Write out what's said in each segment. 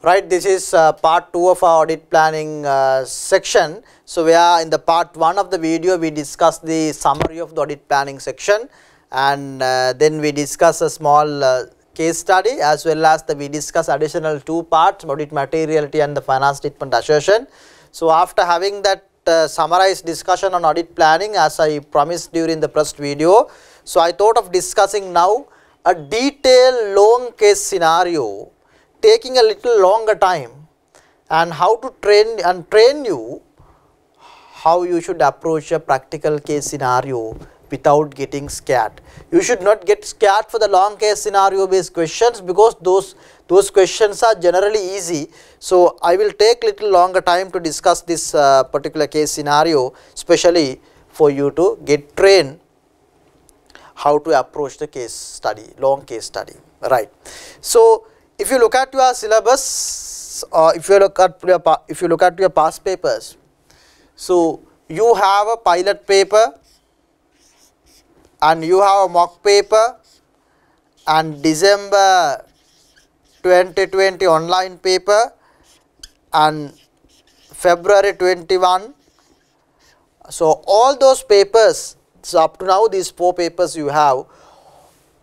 Right, this is part 2 of our audit planning section. So, we are in the part 1 of the video, we discussed the summary of the audit planning section, and then we discuss a small case study, as well as we discuss additional 2 parts, audit materiality and the finance statement assertion. So, after having that summarized discussion on audit planning, as I promised during the first video, so I thought of discussing now a detailed long case scenario taking a little longer time, and how to train you how you should approach a practical case scenario without getting scared. You should not get scared for the long case scenario based questions, because those questions are generally easy. So, I will take little longer time to discuss this particular case scenario, especially for you to get trained how to approach the case study, long case study, right. So, if you look at your syllabus, or if you look at your past papers, so you have a pilot paper and you have a mock paper and December 2020 online paper and February 21. So all those papers, so up to now these 4 papers you have.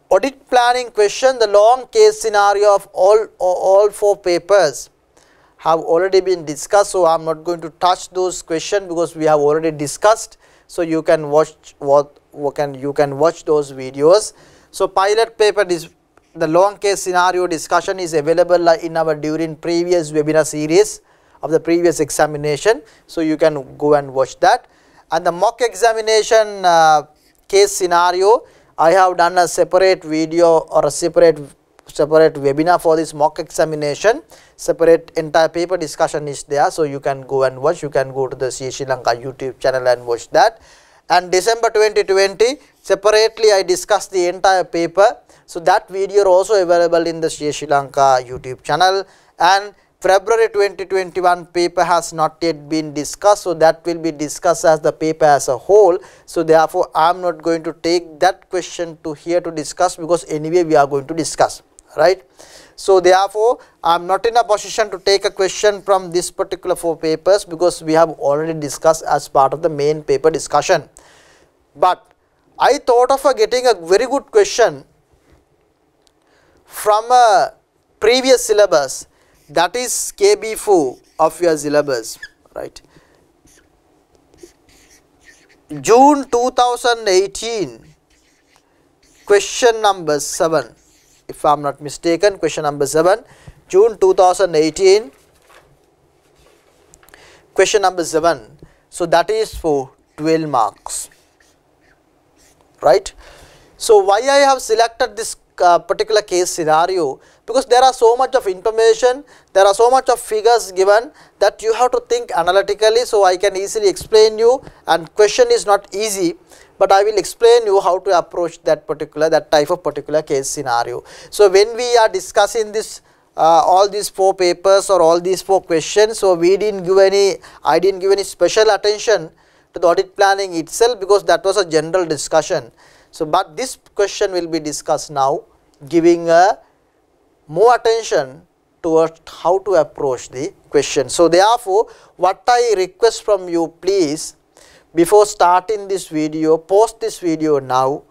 Audit planning question, the long case scenario of all 4 papers have already been discussed. So, I am not going to touch those questions because we have already discussed. So, you can watch those videos. So, pilot paper, the long case scenario discussion is available in our during previous webinar series of the previous examination. So, you can go and watch that. And the mock examination case scenario, I have done a separate video or a separate webinar for this mock examination. Separate entire paper discussion is there. So, you can go and watch, you can go to the CA Sri Lanka YouTube channel and watch that. And December 2020, separately I discussed the entire paper. So, that video also available in the CA Sri Lanka YouTube channel. And February 2021 paper has not yet been discussed, so that will be discussed as the paper as a whole. So, therefore, I am not going to take that question to here to discuss, because anyway we are going to discuss, right. So, therefore, I am not in a position to take a question from this particular 4 papers, because we have already discussed as part of the main paper discussion. But I thought of getting a very good question from a previous syllabus, that is KB4 of your syllabus, right. June 2018, question number 7, if I am not mistaken, question number 7, June 2018, question number 7. So, that is for 12 marks, right. So, why I have selected this particular case scenario? Because there are so much of information, there are so much of figures given that you have to think analytically. So, I can easily explain you, and question is not easy, but I will explain you how to approach that type of particular case scenario. So, when we are discussing this all these 4 papers or all these 4 questions, so I didn't give any special attention to the audit planning itself, because that was a general discussion. So, but this question will be discussed now, giving a more attention towards how to approach the question. So, therefore, what I request from you, please, before starting this video, pause this video now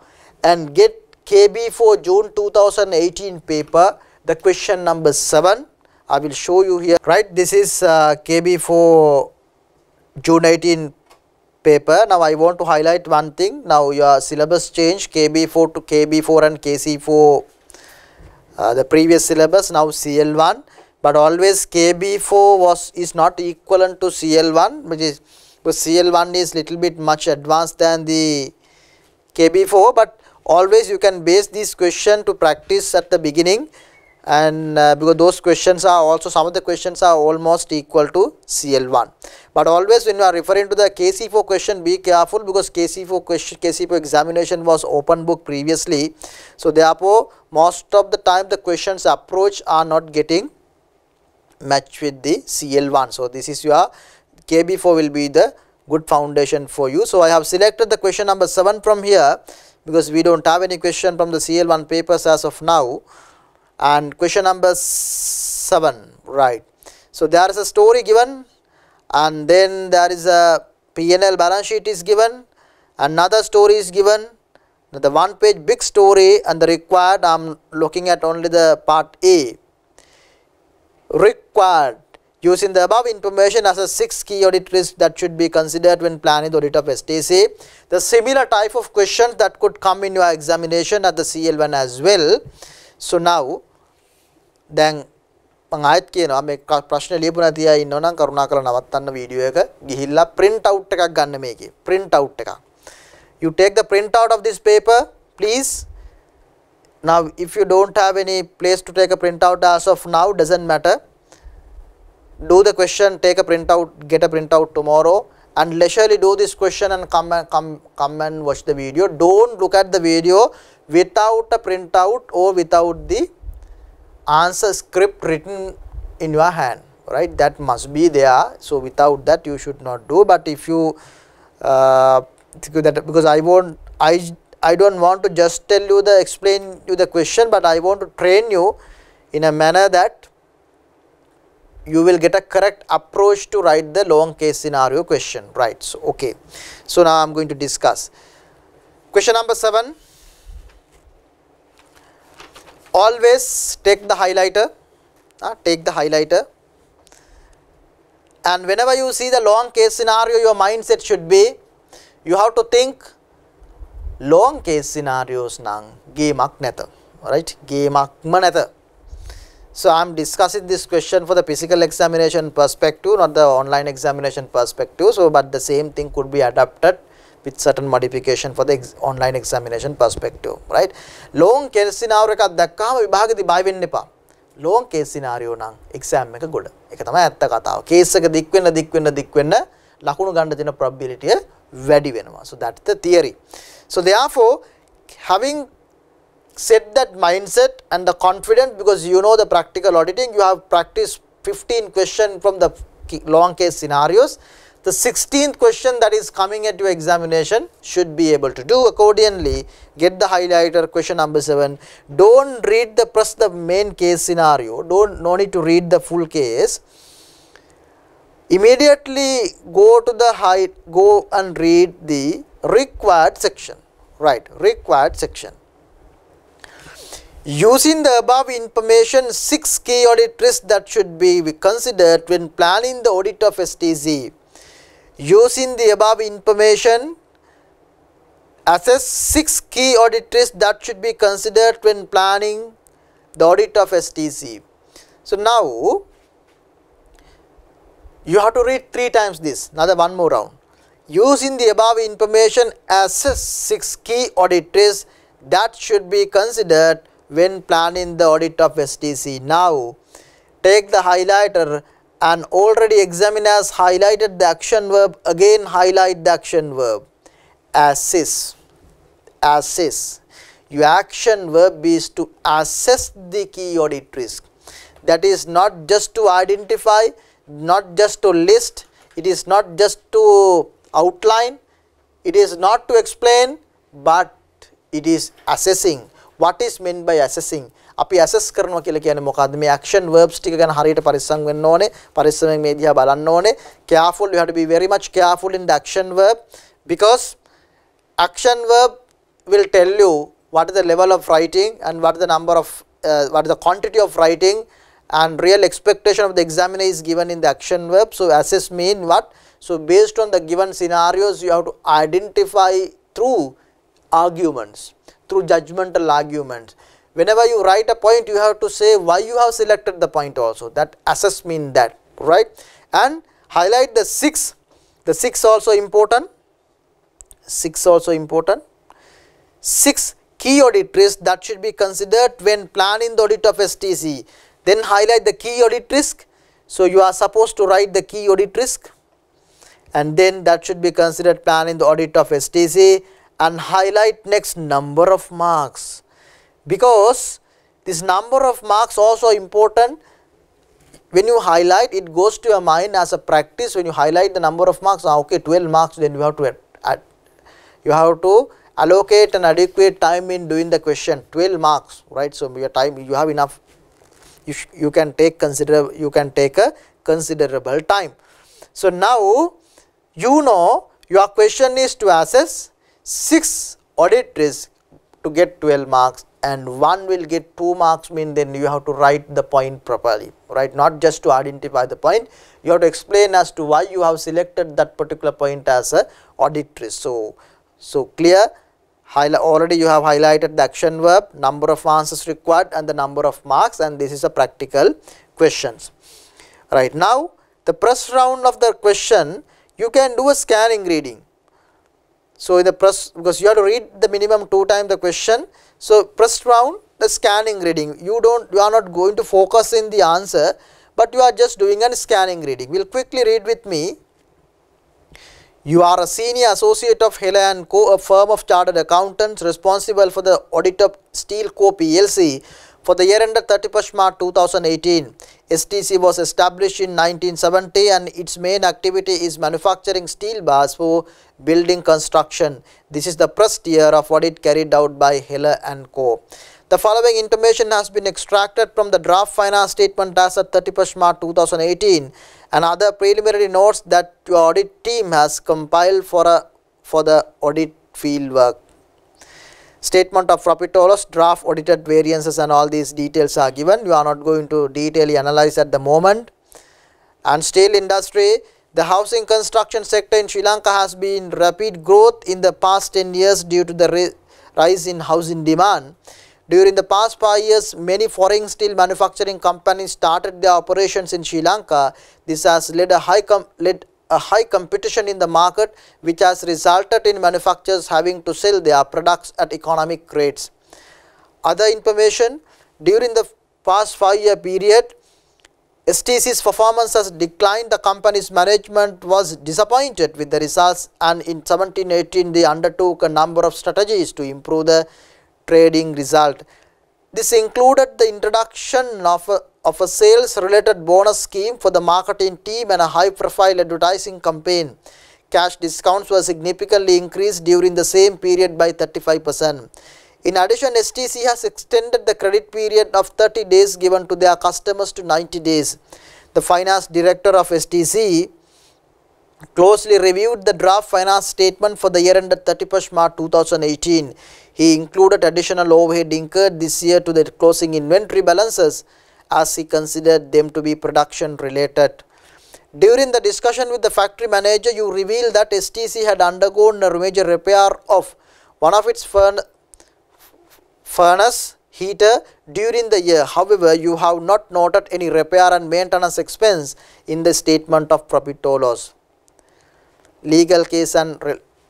and get KB4 June 2018 paper, the question number 7. I will show you here, right. This is KB4 June 18 paper. Now, I want to highlight one thing. Now, your syllabus changed KB4 to KB4 and KC4. The previous syllabus, now CL1, but always KB4 is not equivalent to CL1, which is, because CL1 is little bit much advanced than the KB4, but always you can base this question to practice at the beginning, and because those questions are also, some of the questions are almost equal to CL1. But always when you are referring to the KC4 question, be careful, because KC4 examination was open book previously. So, therefore, most of the time the questions approach are not getting matched with the CL1. So, this is your KB4 will be the good foundation for you. So, I have selected the question number 7 from here, because we do not have any question from the CL1 papers as of now. And question number 7, right. So there is a story given, and then there is a P&L balance sheet is given, another story is given, the one page big story, and the required, I am looking at only the part A. Required, using the above information as a 6 key audit risk that should be considered when planning the audit of STC. The similar type of questions that could come in your examination at the CL1 as well. So now, then ආයෙත් කියනවා මේ ප්‍රශ්න ලියපු නැති අය ඉන්නව නම් කරුණාකරලා නවත්තන්න වීඩියෝ එක ගිහිල්ලා print out එකක් ගන්න මේකේ print out එකක්. You take the print out of this paper please. Now if you don't have any place to take a print out as of now, doesn't matter. Do the question, take a print out, get a print out tomorrow, and leisurely do this question and come and watch the video. Don't look at the video without a printout or without the answer script written in your hand, right? That must be there. So without that you should not do. But if you because I don't want to just tell you explain you the question, but I want to train you in a manner that you will get a correct approach to write the long case scenario question, right? So okay, so now I am going to discuss question number 7. Always take the highlighter, and whenever you see the long case scenario, your mindset should be, you have to think long case scenarios nang gameak neta, right? Gameak maneta. So I am discussing this question for the physical examination perspective, not the online examination perspective. So but the same thing could be adapted with certain modification for the online examination perspective, right? Long case scenario එකක් දැක්කම විභාගෙදි බය වෙන්න එපා. Long case scenario නම් exam එක ගොඩ. ඒක තමයි ඇත්ත කතාව. Case එක දික් වෙන්න ලකුණු ගන්න දෙන probability වැඩි වෙනවා. So that's the theory. So therefore, having set that mindset and the confidence, because you know the practical auditing, you have practiced 15 questions from the long case scenarios. The 16th question that is coming at your examination should be able to do accordingly. Get the highlighter, question number 7. Don't read press the main case scenario. No need to read the full case. Immediately go and read the required section, right? Required section. Using the above information, 6 key audit risks that should be considered when planning the audit of STC. Using the above information, assess 6 key audit risks that should be considered when planning the audit of STC. So now, you have to read 3 times this, another one more round. Using the above information, assess 6 key audit risks that should be considered when planning the audit of STC. Now, take the highlighter and already examiner has highlighted the action verb, again highlight the action verb. Assess. Assess. Your action verb is to assess the key audit risk. That is not just to identify, not just to list, it is not just to outline, it is not to explain, but it is assessing. What is meant by assessing? අපි assess කරනවා කියලා කියන්නේ මොකද්ද? මේ action verbs ටික ගැන හරියට පරිස්සම් වෙන්න ඕනේ. පරිස්සමෙන් මේ දිහා බලන්න ඕනේ. Careful, you have to be very much careful in the action verb, because action verb will tell you what is the level of writing and what is the number of what is the quantity of writing, and real expectation of the examiner is given in the action verb. So assess mean what? So based on the given scenarios, you have to identify through arguments, through judgmental arguments. Whenever you write a point, you have to say why you have selected the point also. That assess mean that, right? And highlight the 6. The 6 also important. 6 also important. 6 key audit risks that should be considered when planning the audit of STC. Then highlight the key audit risk. So you are supposed to write the key audit risk, and then that should be considered planning the audit of STC, and highlight next number of marks, because this number of marks also important. When you highlight, it goes to your mind as a practice. When you highlight the number of marks, okay, 12 marks, then you have to allocate an adequate time in doing the question. 12 marks, right? So your time, you have enough you can take a considerable time. So now you know your question is to assess 6 audit risks to get 12 marks, and 1 will get 2 marks, mean then you have to write the point properly, right? Not just to identify the point, you have to explain as to why you have selected that particular point as a audit risk. So clear, already you have highlighted the action verb, number of answers required and the number of marks, and this is a practical questions. Right, now the press round of the question, you can do a scanning reading. So in the press, because you have to read the minimum 2 times the question, so press round, the scanning reading, you are not going to focus in the answer, but you are just doing a scanning reading. Will quickly read with me. You are a senior associate of Heller & Co, a firm of chartered accountants responsible for the audit of Steel Co PLC for the year ended 31st March 2018. STC was established in 1970 and its main activity is manufacturing steel bars for building construction. This is the first year of audit carried out by Heller & Co. The following information has been extracted from the draft finance statement as of 31st March 2018 and other preliminary notes that your audit team has compiled for the audit field work. Statement of profit or loss, draft audited variances, and all these details are given. You are not going to detailedly analyze at the moment. And steel industry, the housing construction sector in Sri Lanka has been rapid growth in the past 10 years due to the rise in housing demand. During the past 5 years, many foreign steel manufacturing companies started their operations in Sri Lanka. This has led a high competition in the market, which has resulted in manufacturers having to sell their products at economic rates. Other information, during the past 5-year period, STC's performance has declined. The company's management was disappointed with the results, and in 17-18 they undertook a number of strategies to improve the trading result. This included the introduction of a sales related bonus scheme for the marketing team and a high profile advertising campaign. Cash discounts were significantly increased during the same period by 35%. In addition, STC has extended the credit period of 30 days given to their customers to 90 days. The finance director of STC closely reviewed the draft finance statement for the year ended 31st March 2018. He included additional overhead incurred this year to the closing inventory balances as he considered them to be production related. During the discussion with the factory manager, you revealed that STC had undergone a major repair of one of its furnace heater during the year. However, you have not noted any repair and maintenance expense in the statement of profit or loss. Legal case and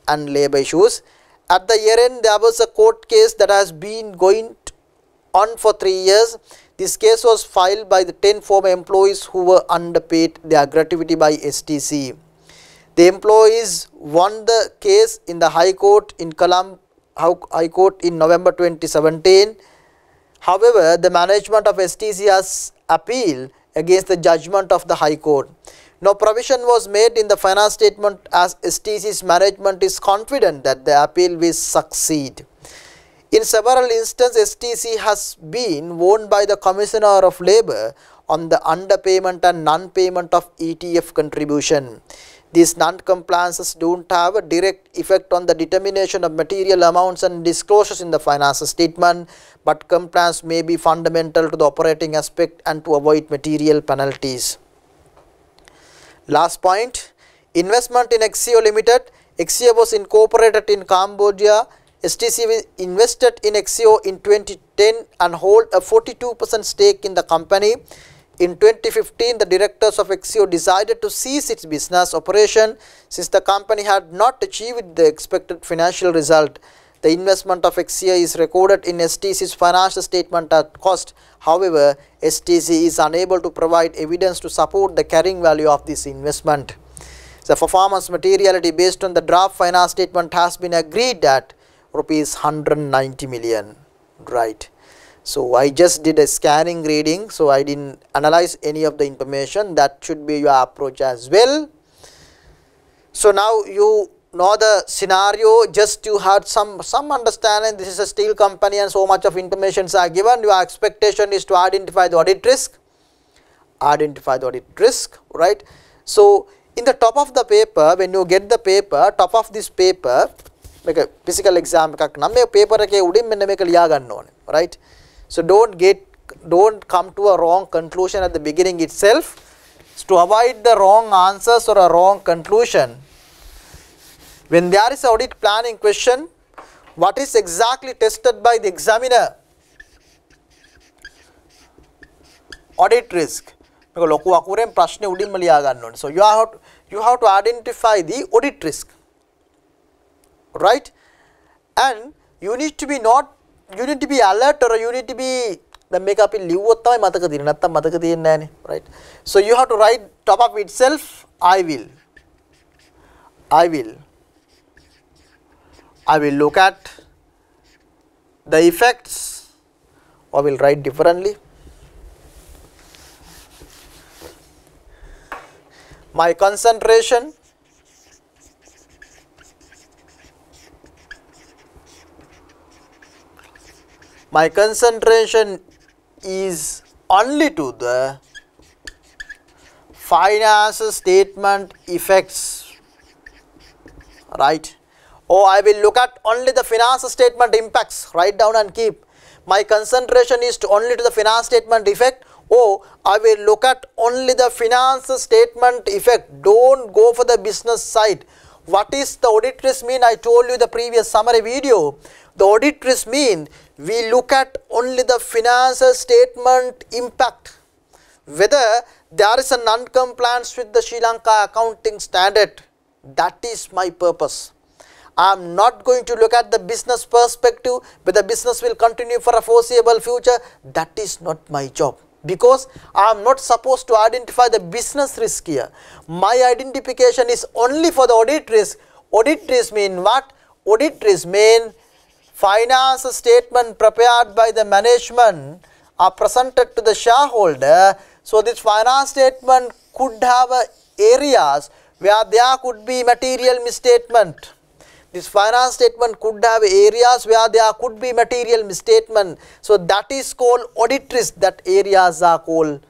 labor issues. At the year end, there was a court case that has been going on for 3 years. This case was filed by the 10 former employees who were underpaid their gratuity by STC. The employees won the case in the High Court in High Court in November 2017. However, the management of STC has appealed against the judgment of the High Court. No provision was made in the finance statement as STC's management is confident that the appeal will succeed. In several instances, STC has been warned by the Commissioner of Labour on the underpayment and non-payment of ETF contribution. These non-compliances don't have a direct effect on the determination of material amounts and disclosures in the financial statement, but compliance may be fundamental to the operating aspect and to avoid material penalties. Last point, investment in XCO Limited. XCO was incorporated in Cambodia. STC invested in XCO in 2010 and hold a 42% stake in the company. In 2015, the directors of XCO decided to cease its business operation since the company had not achieved the expected financial result. The investment of XCO is recorded in STC's financial statement at cost. However, STC is unable to provide evidence to support the carrying value of this investment. The performance materiality based on the draft finance statement has been agreed at rupees 190 million. Right. So I just did a scanning reading, so I didn't analyze any of the information. That should be your approach as well. So now you know the scenario, just you had some understanding, this is a steel company and so much of informations are given, your expectation is to identify the audit risk, right. So in the top of the paper, when you get the paper, top of this paper, make a physical exam එකක් නම් මේ paper එකේ උඩින් මෙන්න මේක ලියා ගන්න ඕනේ, right. So don't come to a wrong conclusion at the beginning itself. So to avoid the wrong answers or a wrong conclusion, when there is audit planning question, what is exactly tested by the examiner? Audit risk. So you have to identify the audit risk, right? And you need to be alert, or you need to be right? So you have to write top of itself, I will look at the effects, or will write differently. My concentration is only to the financial statement effects, right? Or I will look at only the financial statement impacts. Write down and keep. My concentration is only to the financial statement effect. Or I will look at only the financial statement effect. Don't go for the business side. What is the audit risk mean? I told you in the previous summary video. The audit risk mean we look at only the financial statement impact. Whether there is a non-compliance with the Sri Lanka accounting standard. That is my purpose. I am not going to look at the business perspective, whether business will continue for a foreseeable future. That is not my job, because I am not supposed to identify the business risk here. My identification is only for the audit risk. Audit risk mean what? Audit risk mean financial statement prepared by the management are presented to the shareholder. So this finance statement could have areas where there could be material misstatement. This finance statement could have areas where there could be material misstatement. So that is called audit risk. That areas are called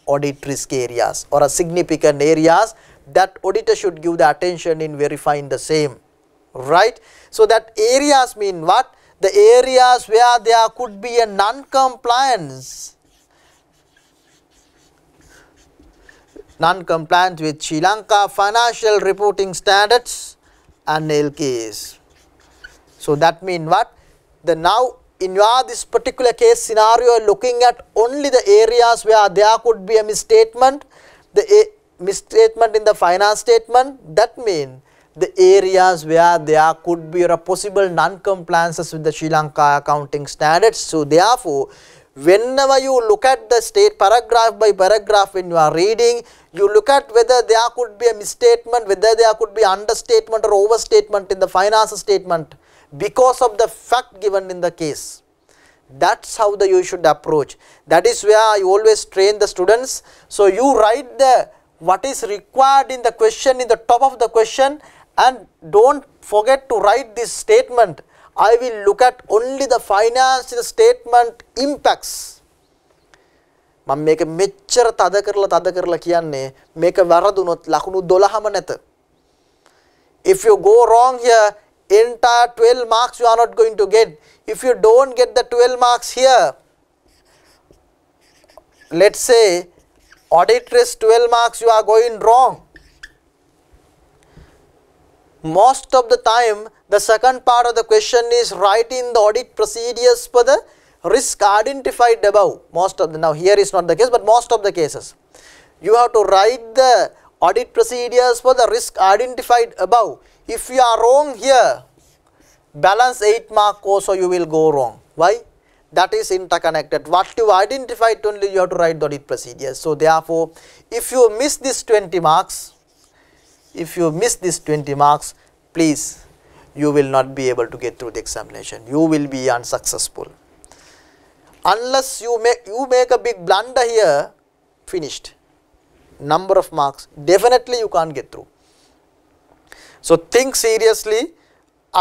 audit risk areas, or a significant areas that auditor should give the attention in verifying the same, right? So that areas mean what? The areas where there could be a non-compliance with Sri Lanka financial reporting standards and LKS. So that means what? Now in this particular case scenario, looking at only the areas where there could be a misstatement, misstatement in the finance statement. That means the areas where there could be a possible non-compliances with the Sri Lanka accounting standards. So therefore, whenever you look at the state paragraph by paragraph when you are reading, you look at whether there could be a misstatement, whether there could be understatement or overstatement in the financial statement because of the fact given in the case. That's how you should approach. That is where I always train the students. So you write what is required in the question in the top of the question, and don't forget to write this statement. I will look at only the financial statement impacts. මම මේක මෙච්චර තද කරලා කියන්නේ මේක වරදුනොත් ලකුණු 12ම නැත. If you go wrong here, entire 12 marks you are not going to get. If you don't get the 12 marks here, let's say audit risk 12 marks, you are going wrong. Most of the time the second part of the question is writing the audit procedures for the risk identified above. Most of the, now here is not the case, but most of the cases you have to write the audit procedures for the risk identified above. If you are wrong here, balance 8 mark also you will go wrong. Why? That is interconnected. What you identified only you have to write the audit procedures. So therefore, if you miss this 20 marks, please, you will not be able to get through the examination. You will be unsuccessful. Unless you make a big blunder here, finished. Number of marks, definitely you can't get through. So think seriously,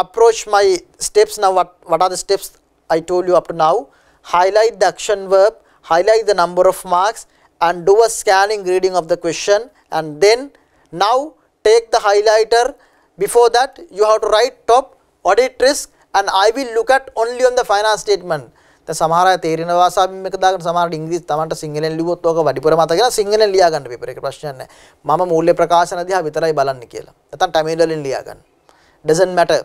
approach my steps now. What are the steps I told you up to now? Highlight the action verb, highlight the number of marks and do a scanning reading of the question, and then now take the highlighter. Before that you have to write top, audit risk, and I will look at only on the finance statement. The සමහර අය තේරෙන භාෂාවෙන් මේක දාගෙන සමහරට ඉංග්‍රීසි තමන්ට සිංහලෙන් ලිව්වොත් ඕක වැඩිපුර මතක නැහැ සිංහලෙන් ලියා ගන්න පේපර් එක ප්‍රශ්නයක් නැහැ. මම මූල්‍ය ප්‍රකාශන දිහා විතරයි බලන්නේ කියලා. නැත්නම් ටැමිල් වලින් ලියා ගන්න. Doesn't matter.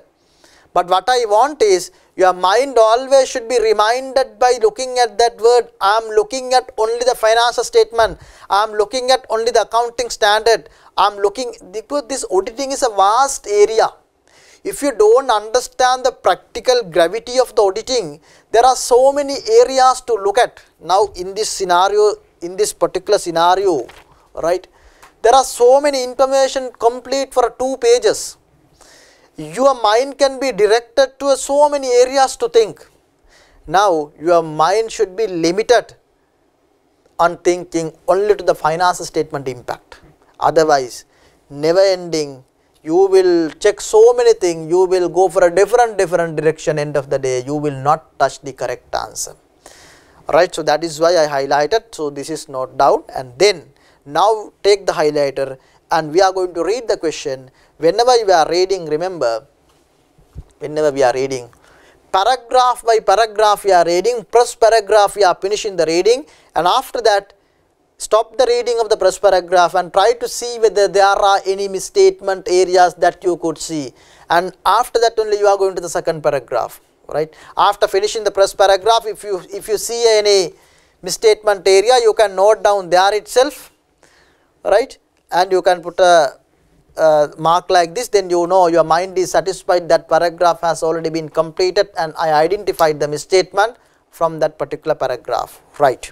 But what I want is your mind always should be reminded by looking at that word. I am looking at only the financial statement. I am looking at only the accounting standard. I am looking, because this auditing is a vast area. If you don't understand the practical gravity of the auditing, there are so many areas to look at. Now in this scenario, in this particular scenario, right, there are so many information complete for 2 pages. Your mind can be directed to so many areas to think. Now your mind should be limited on thinking only to the financial statement impact. Otherwise, never ending, you will check so many things, you will go for a different direction. End of the day, you will not touch the correct answer. Right, so that is why I highlighted. So this is note down, and then now take the highlighter and we are going to read the question. Whenever you are reading, remember, whenever we are reading, paragraph by paragraph you are reading, first paragraph you are finishing the reading, and after that stop the reading of the first paragraph and try to see whether there are any misstatement areas that you could see, and after that only you are going to the second paragraph. Right, after finishing the first paragraph, if you see any misstatement area, you can note down there itself, right, and you can put a mark like this, then you know your mind is satisfied that paragraph has already been completed and I identified the misstatement from that particular paragraph. Right.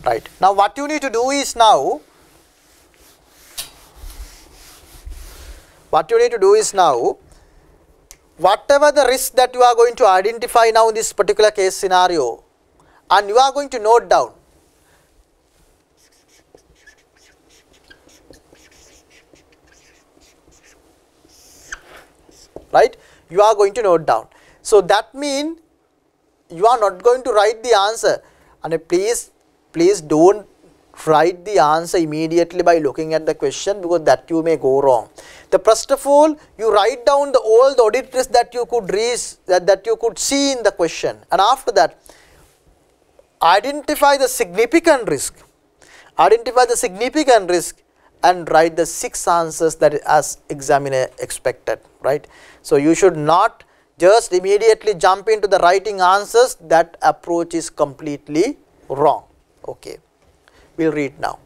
Right. Now what you need to do is whatever the risk that you are going to identify now in this particular case scenario, and you are going to note down. Right, you are going to note down. So that means you are not going to write the answer, and please don't write the answer immediately by looking at the question, because that you may go wrong. First of all, you write down all the audit risks that you could that you could see in the question, and after that identify the significant risk. Identify the significant risk and write the 6 answers that as examiner expected. Right. So you should not just immediately jump into the writing answers. That approach is completely wrong. Okay, we'll read now.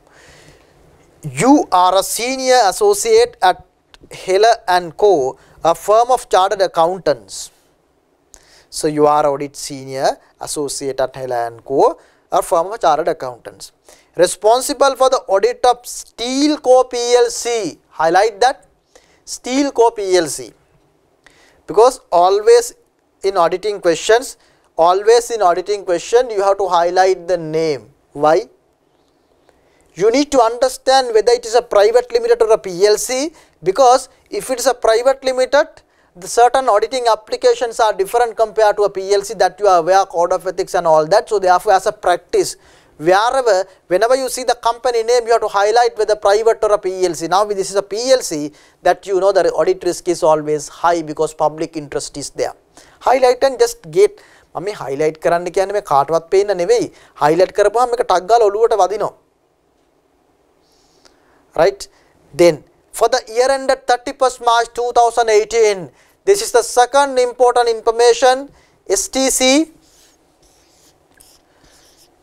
You are a senior associate at Heller and Co, a firm of chartered accountants. So you are audit senior associate at Heller and Co, a firm of chartered accountants, responsible for the audit of Steel Co PLC. Highlight that, Steel Co PLC, because always in auditing questions you have to highlight the name. Why? You need to understand whether it is a private limited or a PLC, because if it is a private limited, the certain auditing applications are different compared to a PLC, that you are aware, code of ethics and all that. So therefore, as a practice, whenever you see the company name, you have to highlight whether private or a PLC. Now this is a PLC, that you know the audit risk is always high because public interest is there. Highlight and just get. මම highlight කරන්න කියන්නේ මේ කාටවත් පේන්න නෙවෙයි. highlight කරපුවාම මේක ටක් ගාලා ඔලුවට වදිනවා. Right? Then for the year ended 31st March 2018, this is the second important information. STC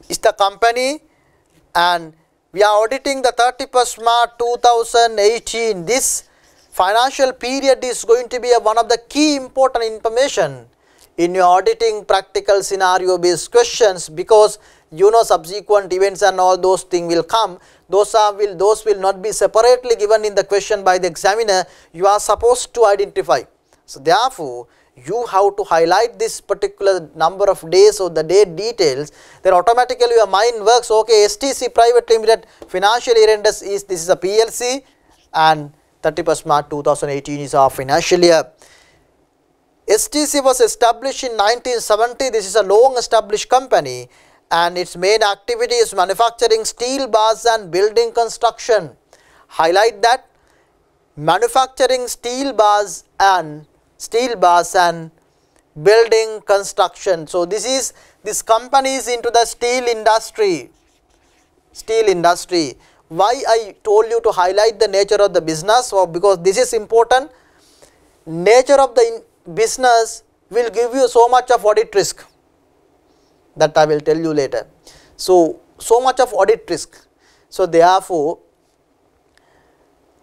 is the company, and we are auditing the 31st March 2018. This financial period is going to be one of the key important information in your auditing practical scenario based questions, because you know subsequent events and all those things will come. Those will not be separately given in the question by the examiner. You are supposed to identify. So therefore, you have to highlight this particular number of days or the date details, then automatically your mind works. Okay, STC Private Limited financial year end is this is a PLC, and 31st March 2018 is our financial year. STC was established in 1970. This is a long established company, and its main activity is manufacturing steel bars and building construction. Highlight that, manufacturing steel bars and building construction. So this company is into the steel industry. Why I told you to highlight the nature of the business? Well, because this is important. Nature of the business will give you so much of audit risk, that I will tell you later. So much of audit risk. So therefore,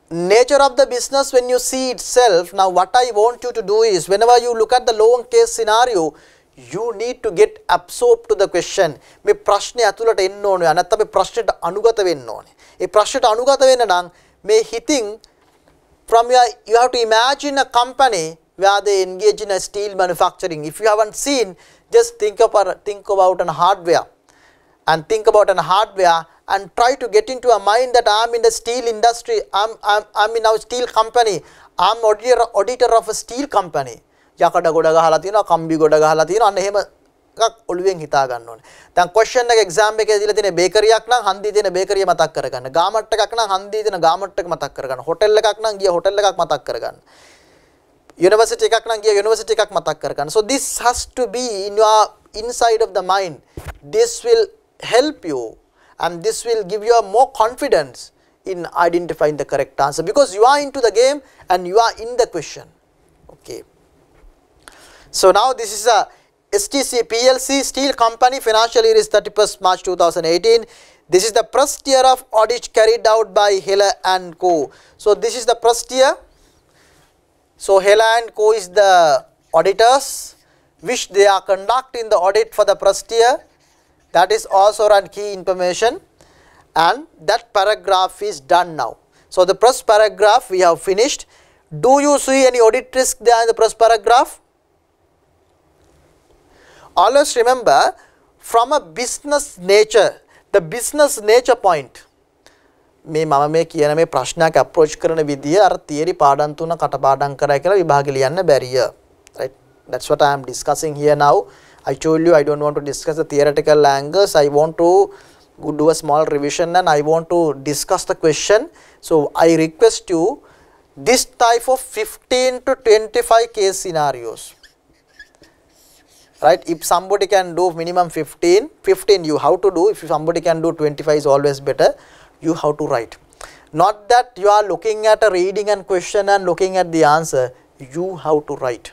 nature of the business, when you see itself, now what I want you to do is, whenever you look at the loan case scenario, you need to get absorbed to the question. මේ ප්‍රශ්නේ ඇතුළට එන්න ඕනේ. නැත්නම් මේ ප්‍රශ්නෙට අනුගත වෙන්න ඕනේ. ඒ ප්‍රශ්නෙට අනුගත වෙන්න නම් මේ හිතින් from your, you have to imagine a company where they engage in a steel manufacturing. If you haven't seen, just think about an hardware, and think about an hardware and try to get into a mind that I am in the steel industry, I'm in a steel company, I'm auditor of a steel company. යකඩ ගොඩ ගහලා තියෙනවා, කම්බි ගොඩ ගහලා තියෙනවා, අන්න එහෙම එකක් ඔළුවෙන් හිතා ගන්න ඕනේ. දැන් ක්වෙස්චන් එක එක්සෑම් එකේ දීලා තියෙන බේකරියක් නම් හන්දියේ තියෙන බේකරිය මතක් කරගන්න. ගාමට් එකක් නම් හන්දියේ තියෙන ගාමට් එක මතක් කරගන්න. හොටෙල් එකක් නම් ගිය හොටෙල් එකක් මතක් කරගන්න. University එකක් නම් ගිය university එකක් මතක් කරගන්න. So this has to be in your inside of the mind. This will help you, and this will give you more confidence in identifying the correct answer, because you are into the game and you are in the question. Okay. So now this is a STC PLC steel company, financial year is 31st March 2018. This is the first year of audit carried out by Heller and Co. So this is the first year. So Heller and Co is the auditors, which they are conducting the audit for the first year. That is also one key information, and that paragraph is done now. So the first paragraph we have finished. Do you see any audit risk there in the first paragraph? Always remember, from a business nature, the business nature point. මේ මම මේ කියන මේ ප්‍රශ්නයක් approach කරන විදිය අර theory පාඩම් තුන කටපාඩම් කරයි කියලා විභාගෙ ලියන්න බැරිය. Right? That's what I am discussing here now. I told you I don't want to discuss the theoretical angles. I want to do a small revision and I want to discuss the question. So I request you this type of 15 to 25 case scenarios. Right? If somebody can do minimum 15 you have to do. If somebody can do 25 is always better. You have to write. Not that you are looking at a reading and question and looking at the answer. You have to write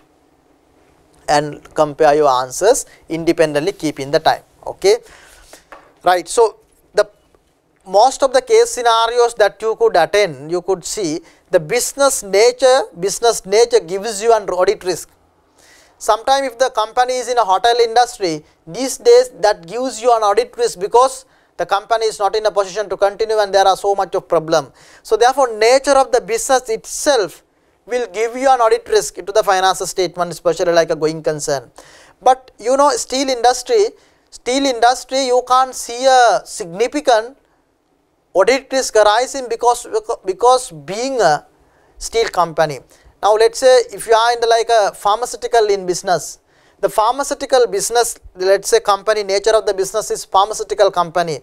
and compare your answers independently, keeping the time. Okay. Right. So the most of the case scenarios that you could attend, you could see the business nature gives you an audit risk. Sometimes if the company is in a hotel industry, these days that gives you an audit risk, because the company is not in a position to continue and there are so much of problem. So therefore nature of the business itself will give you an audit risk into the financial statement, especially like a going concern. But you know, steel industry you can't see a significant audit risk arising because being a steel company. Now let's say if you are in the like a pharmaceutical in business, the pharmaceutical business, let's say company, nature of the business is pharmaceutical company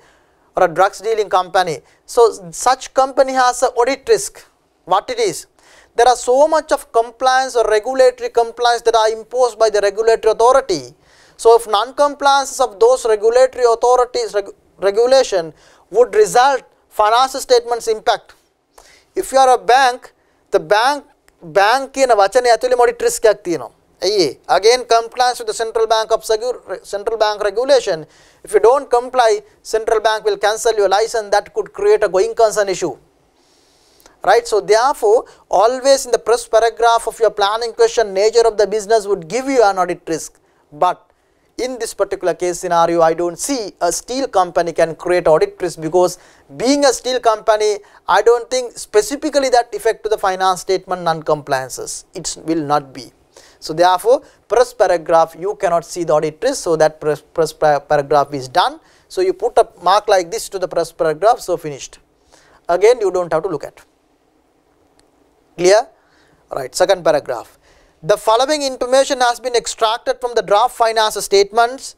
or a drugs dealing company. So such company has an audit risk. What it is? There are so much of compliance or regulatory compliance that are imposed by the regulatory authority. So if non-compliance of those regulatory authorities regulation would result financial statements impact. If you are a bank, the bank කියන වචනේ ඇතුලේ Modi risk එකක් තියෙනවා. ඇයි? Again compliance with the central bank regulation. If you don't comply, central bank will cancel your license. That could create a going concern issue. Right? So therefore, always in the first paragraph of your planning question, nature of the business would give you an audit risk. But in this particular case scenario, I don't see a steel company can create audit risk, because being a steel company, I don't think specifically that effect to the finance statement non-compliances. It will not be. So therefore, first paragraph you cannot see the audit risk, so that first paragraph is done. So you put a mark like this to the first paragraph, so finished. Again you don't have to look at. Clear? Right, second paragraph. The following information has been extracted from the draft financial statements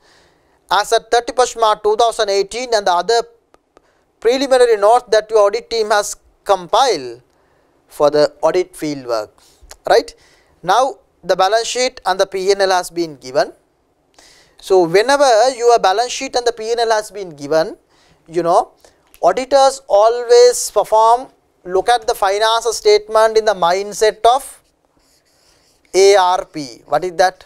as at 31st March 2018 and the other preliminary notes that your audit team has compiled for the audit field work. Right? Now the balance sheet and the P&L has been given. So whenever your balance sheet and the P&L has been given, you know, auditors always look at the financial statement in the mindset of ARP. What is that?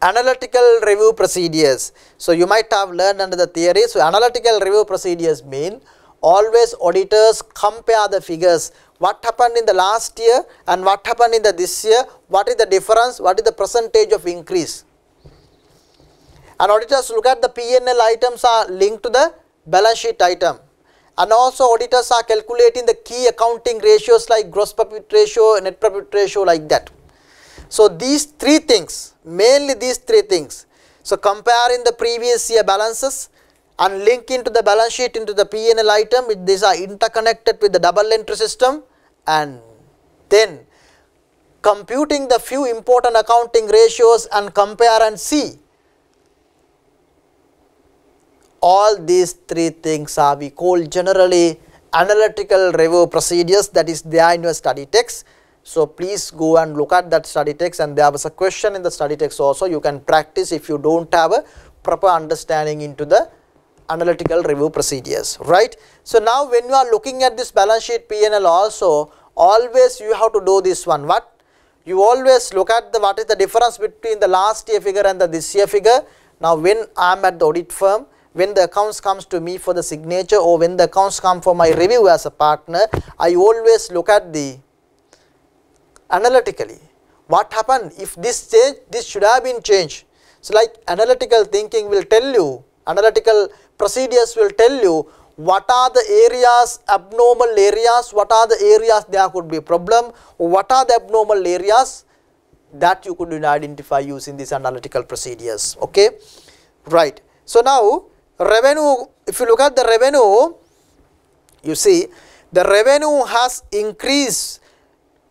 Analytical review procedures. So you might have learned under the theory. So analytical review procedures mean always auditors compare the figures. What happened in the last year and what happened in this year? What is the difference? What is the percentage of increase? And auditors look at the P&L items are linked to the balance sheet item. And also auditors are calculating the key accounting ratios like gross profit ratio, net profit ratio, like that. So these three things, mainly these three things. So comparing the previous year balances and linking to the balance sheet into the P&L item, these are interconnected with the double entry system, and then computing the few important accounting ratios and compare and see. All these three things are we call generally analytical review procedures, that is there in your study text. So please go and look at that study text, and there was a question in the study text also. You can practice if you don't have a proper understanding into the analytical review procedures, right? So now when you are looking at this balance sheet P&L also, always you have to do this one. What? You always look at what is the difference between the last year figure and the this year figure. Now when I am at the audit firm, when the accounts comes to me for the signature or when the accounts come for my review as a partner, I always look at the analytically. What happened if this change, this should have been changed. So like analytical thinking will tell you, analytical procedures will tell you what are the areas, abnormal areas, what are the areas there could be problem, what are the abnormal areas that you could identify using these analytical procedures. Okay, right. So now revenue, if you look at the revenue, you see the revenue has increased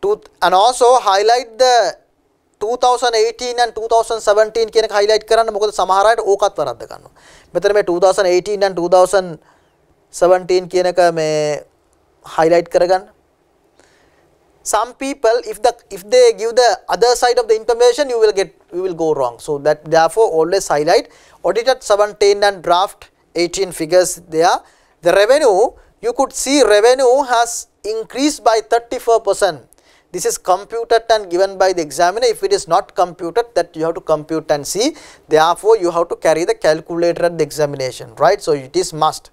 to, and also highlight the 2018 and 2017 කියන එක highlight කරන්න මොකද සමහර අයට ඕකත් වරද්ද ගන්නවා. මෙතන මේ 2018 and 2017 කියන එක මේ highlight කරගන්න. Some people if they give the other side of the information, you will go wrong. So that therefore always highlight audited 17 and draft 18 figures there. The revenue, you could see revenue has increased by 34%. This is computed and given by the examiner. If it is not computed, that you have to compute and see. Therefore you have to carry the calculator at the examination, right? So it is must.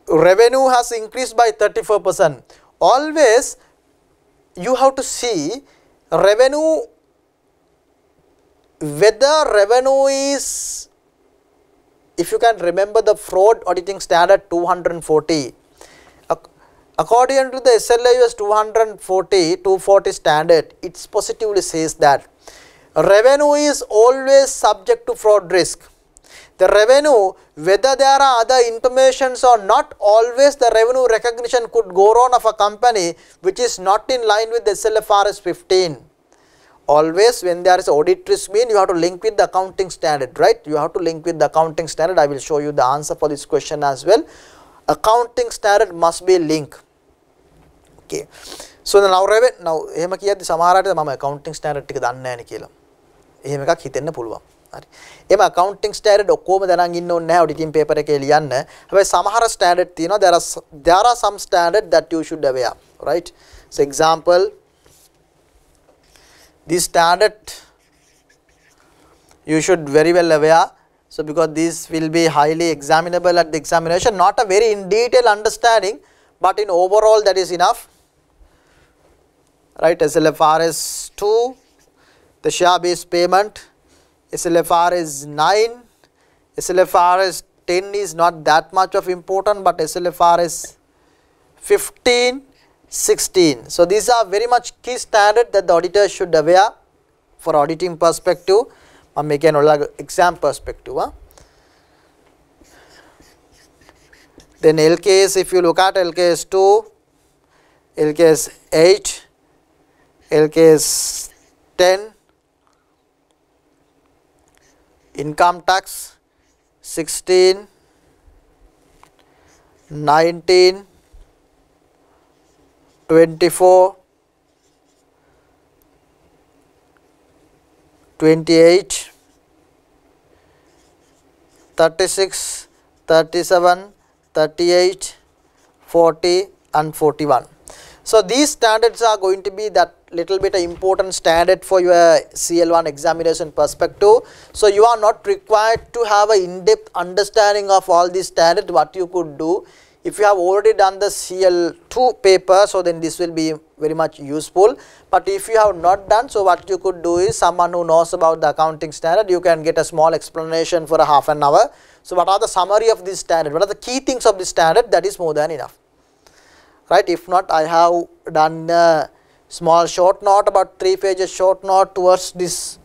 Revenue has increased by 34%. Always you have to see revenue, whether revenue is, if you can remember the fraud auditing standard 240, according to the SLIUS 240 standard, it positively says that revenue is always subject to fraud risk. The revenue, whether there are other informations or not, always the revenue recognition could go wrong of a company which is not in line with the SLFRS 15. Always when there is audit risk mean, you have to link with the accounting standard, right? You have to link with the accounting standard. I will show you the answer for this question as well. Accounting standard must be linked. Okay. So now revenue, now එහෙම කියද්දි සමහර අයට මම accounting standard ටික දන්නේ නැහැ නේ කියලා. එහෙම එකක් හිතෙන්න පුළුවන්. හරි. එහෙම accounting standard ඔක්කොම දැනන් ඉන්න ඕනේ නැහැ auditing paper එකේ ලියන්න. හැබැයි සමහර standard තියෙනවා. There are some standard that you should aware, right? So example, this standard you should very well aware. So because this will be highly examinable at the examination, not a very in detail understanding, but in overall that is enough, right? SLFRS 2, the share based payment, SLFRS 9, SLFRS 10 is not that much of important, but SLFRS 15, 16. So these are very much key standard that the auditor should aware for auditing perspective. I'm making an exam perspective. Then LKS, if you look at LKS 2, LKS 8, LKS 10, income tax 16, 19, 24, 28, 36, 37, 38, 40 and 41. So these standards are going to be that little bit important standard for your CL1 examination perspective. So you are not required to have an in-depth understanding of all these standards. What you could do, if you have already done the CL2 paper, so then this will be very much useful. But if you have not done, so what you could do is, someone who knows about the accounting standard, you can get a small explanation for a half an hour. So what are the summary of this standard? What are the key things of this standard? That is more than enough. Right? If not, I have done a small short note, about 3 pages short note towards this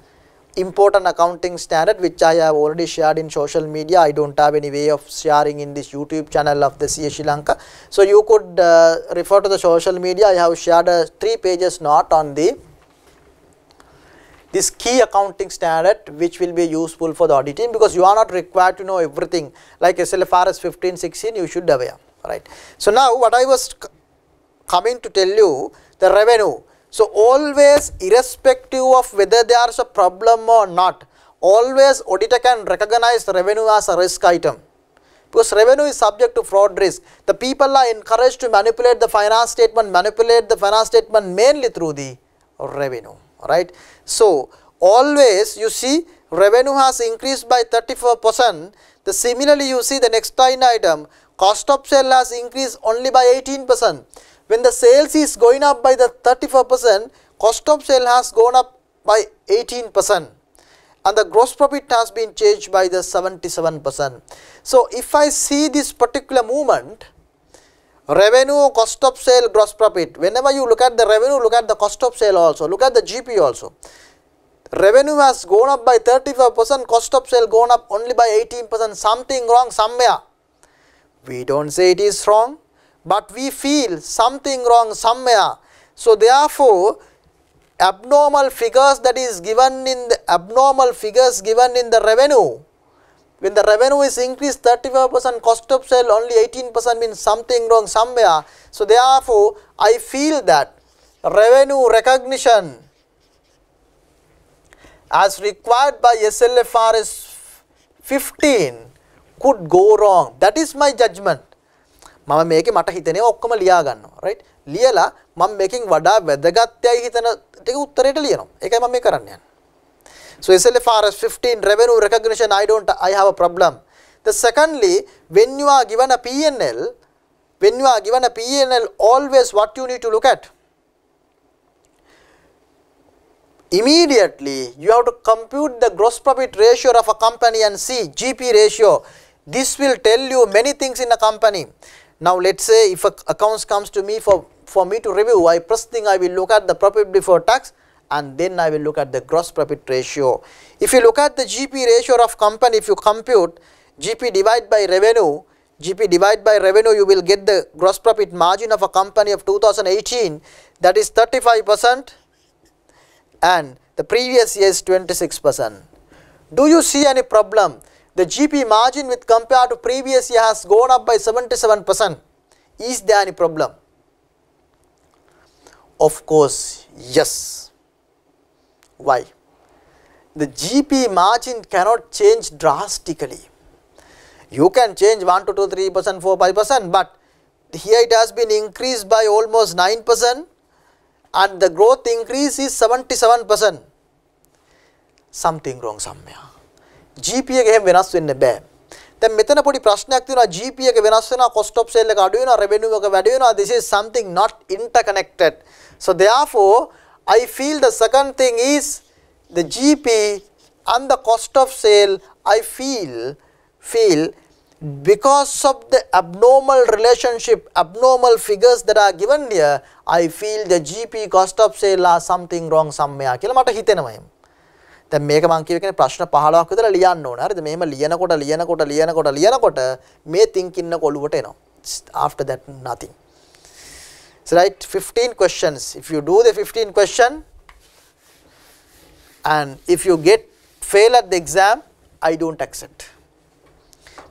important accounting standard, which I have already shared in social media. I don't have any way of sharing in this YouTube channel of the CA Sri Lanka. So you could refer to the social media. I have shared a 3 pages note on this key accounting standard, which will be useful for the auditing, because you are not required to know everything. Like SLFRS 15, 16, you should aware. Right. So now what I was coming to tell you, the revenue. So always, irrespective of whether there is a problem or not, always auditor can recognize the revenue as a risk item, because revenue is subject to fraud risk. The people are encouraged to manipulate the finance statement, mainly through the revenue, right. So always you see revenue has increased by 34%. Similarly you see the next line item, cost of sale has increased only by 18%. When the sales is going up by the 34%, cost of sale has gone up by 18%, and the gross profit has been changed by the 77%. So if I see this particular movement, revenue, cost of sale, gross profit, whenever you look at the revenue, look at the cost of sale also, look at the GP also. Revenue has gone up by 35%, cost of sale gone up only by 18%, something wrong somewhere. We don't say it is wrong, but we feel something wrong somewhere. So therefore, abnormal figures that is given in the revenue, when the revenue is increased 35%, cost of sale only 18%, means something wrong somewhere. So therefore, I feel that revenue recognition as required by SLFRS 15 could go wrong. That is my judgment. මම මේකේ මට හිතෙනේ ඔක්කොම ලියා ගන්නවා, right? ලියලා මම මේකෙන් වඩා වැදගත්යයි හිතන ටික උත්තරයට ලියනවා. ඒකයි මම මේ කරන්න යන්නේ. So SLFRS 15 revenue recognition, I have a problem. The secondly, when you are given a P&L, always what you need to look at? Immediately you have to compute the gross profit ratio of a company and see GP ratio. This will tell you many things in a company. Now let's say if accounts comes to me for me to review, first thing I will look at the profit before tax, and then I will look at the gross profit ratio. If you look at the GP ratio of company, if you compute GP divided by revenue, you will get the gross profit margin of a company of 2018, that is 35%, and the previous year is 26%. Do you see any problem? The GP margin with compared to previous year has gone up by 77%. Is there any problem? Of course, yes. Why? The GP margin cannot change drastically. You can change 1 to 2, 3%, 4, 5%, but here it has been increased by almost 9%, and the growth increase is 77%. Something wrong somewhere. GP එක එහෙම වෙනස් වෙන්න බෑ. දැන් මෙතන පොඩි ප්‍රශ්නයක් තියෙනවා, GP එක වෙනස් වෙනවා, cost of sale එක අඩු වෙනවා, revenue එක වැඩි වෙනවා. This is something not interconnected. So therefore, I feel the second thing is the GP and the cost of sale, I feel because of the abnormal relationship, abnormal figures that are given here, I feel the GP cost of sale are something wrong somewhere කියලා මට හිතෙනවා එහෙම. දැන් මේක මම කියවකනේ ප්‍රශ්න 15ක් විතර ලියන්න ඕන. හරිද? මෙහෙම ලියනකොට මේ thinking එක ඔලුවට එනවා. After that nothing. So right, 15 questions. If you do the 15 question and if you get fail at the exam, I don't accept.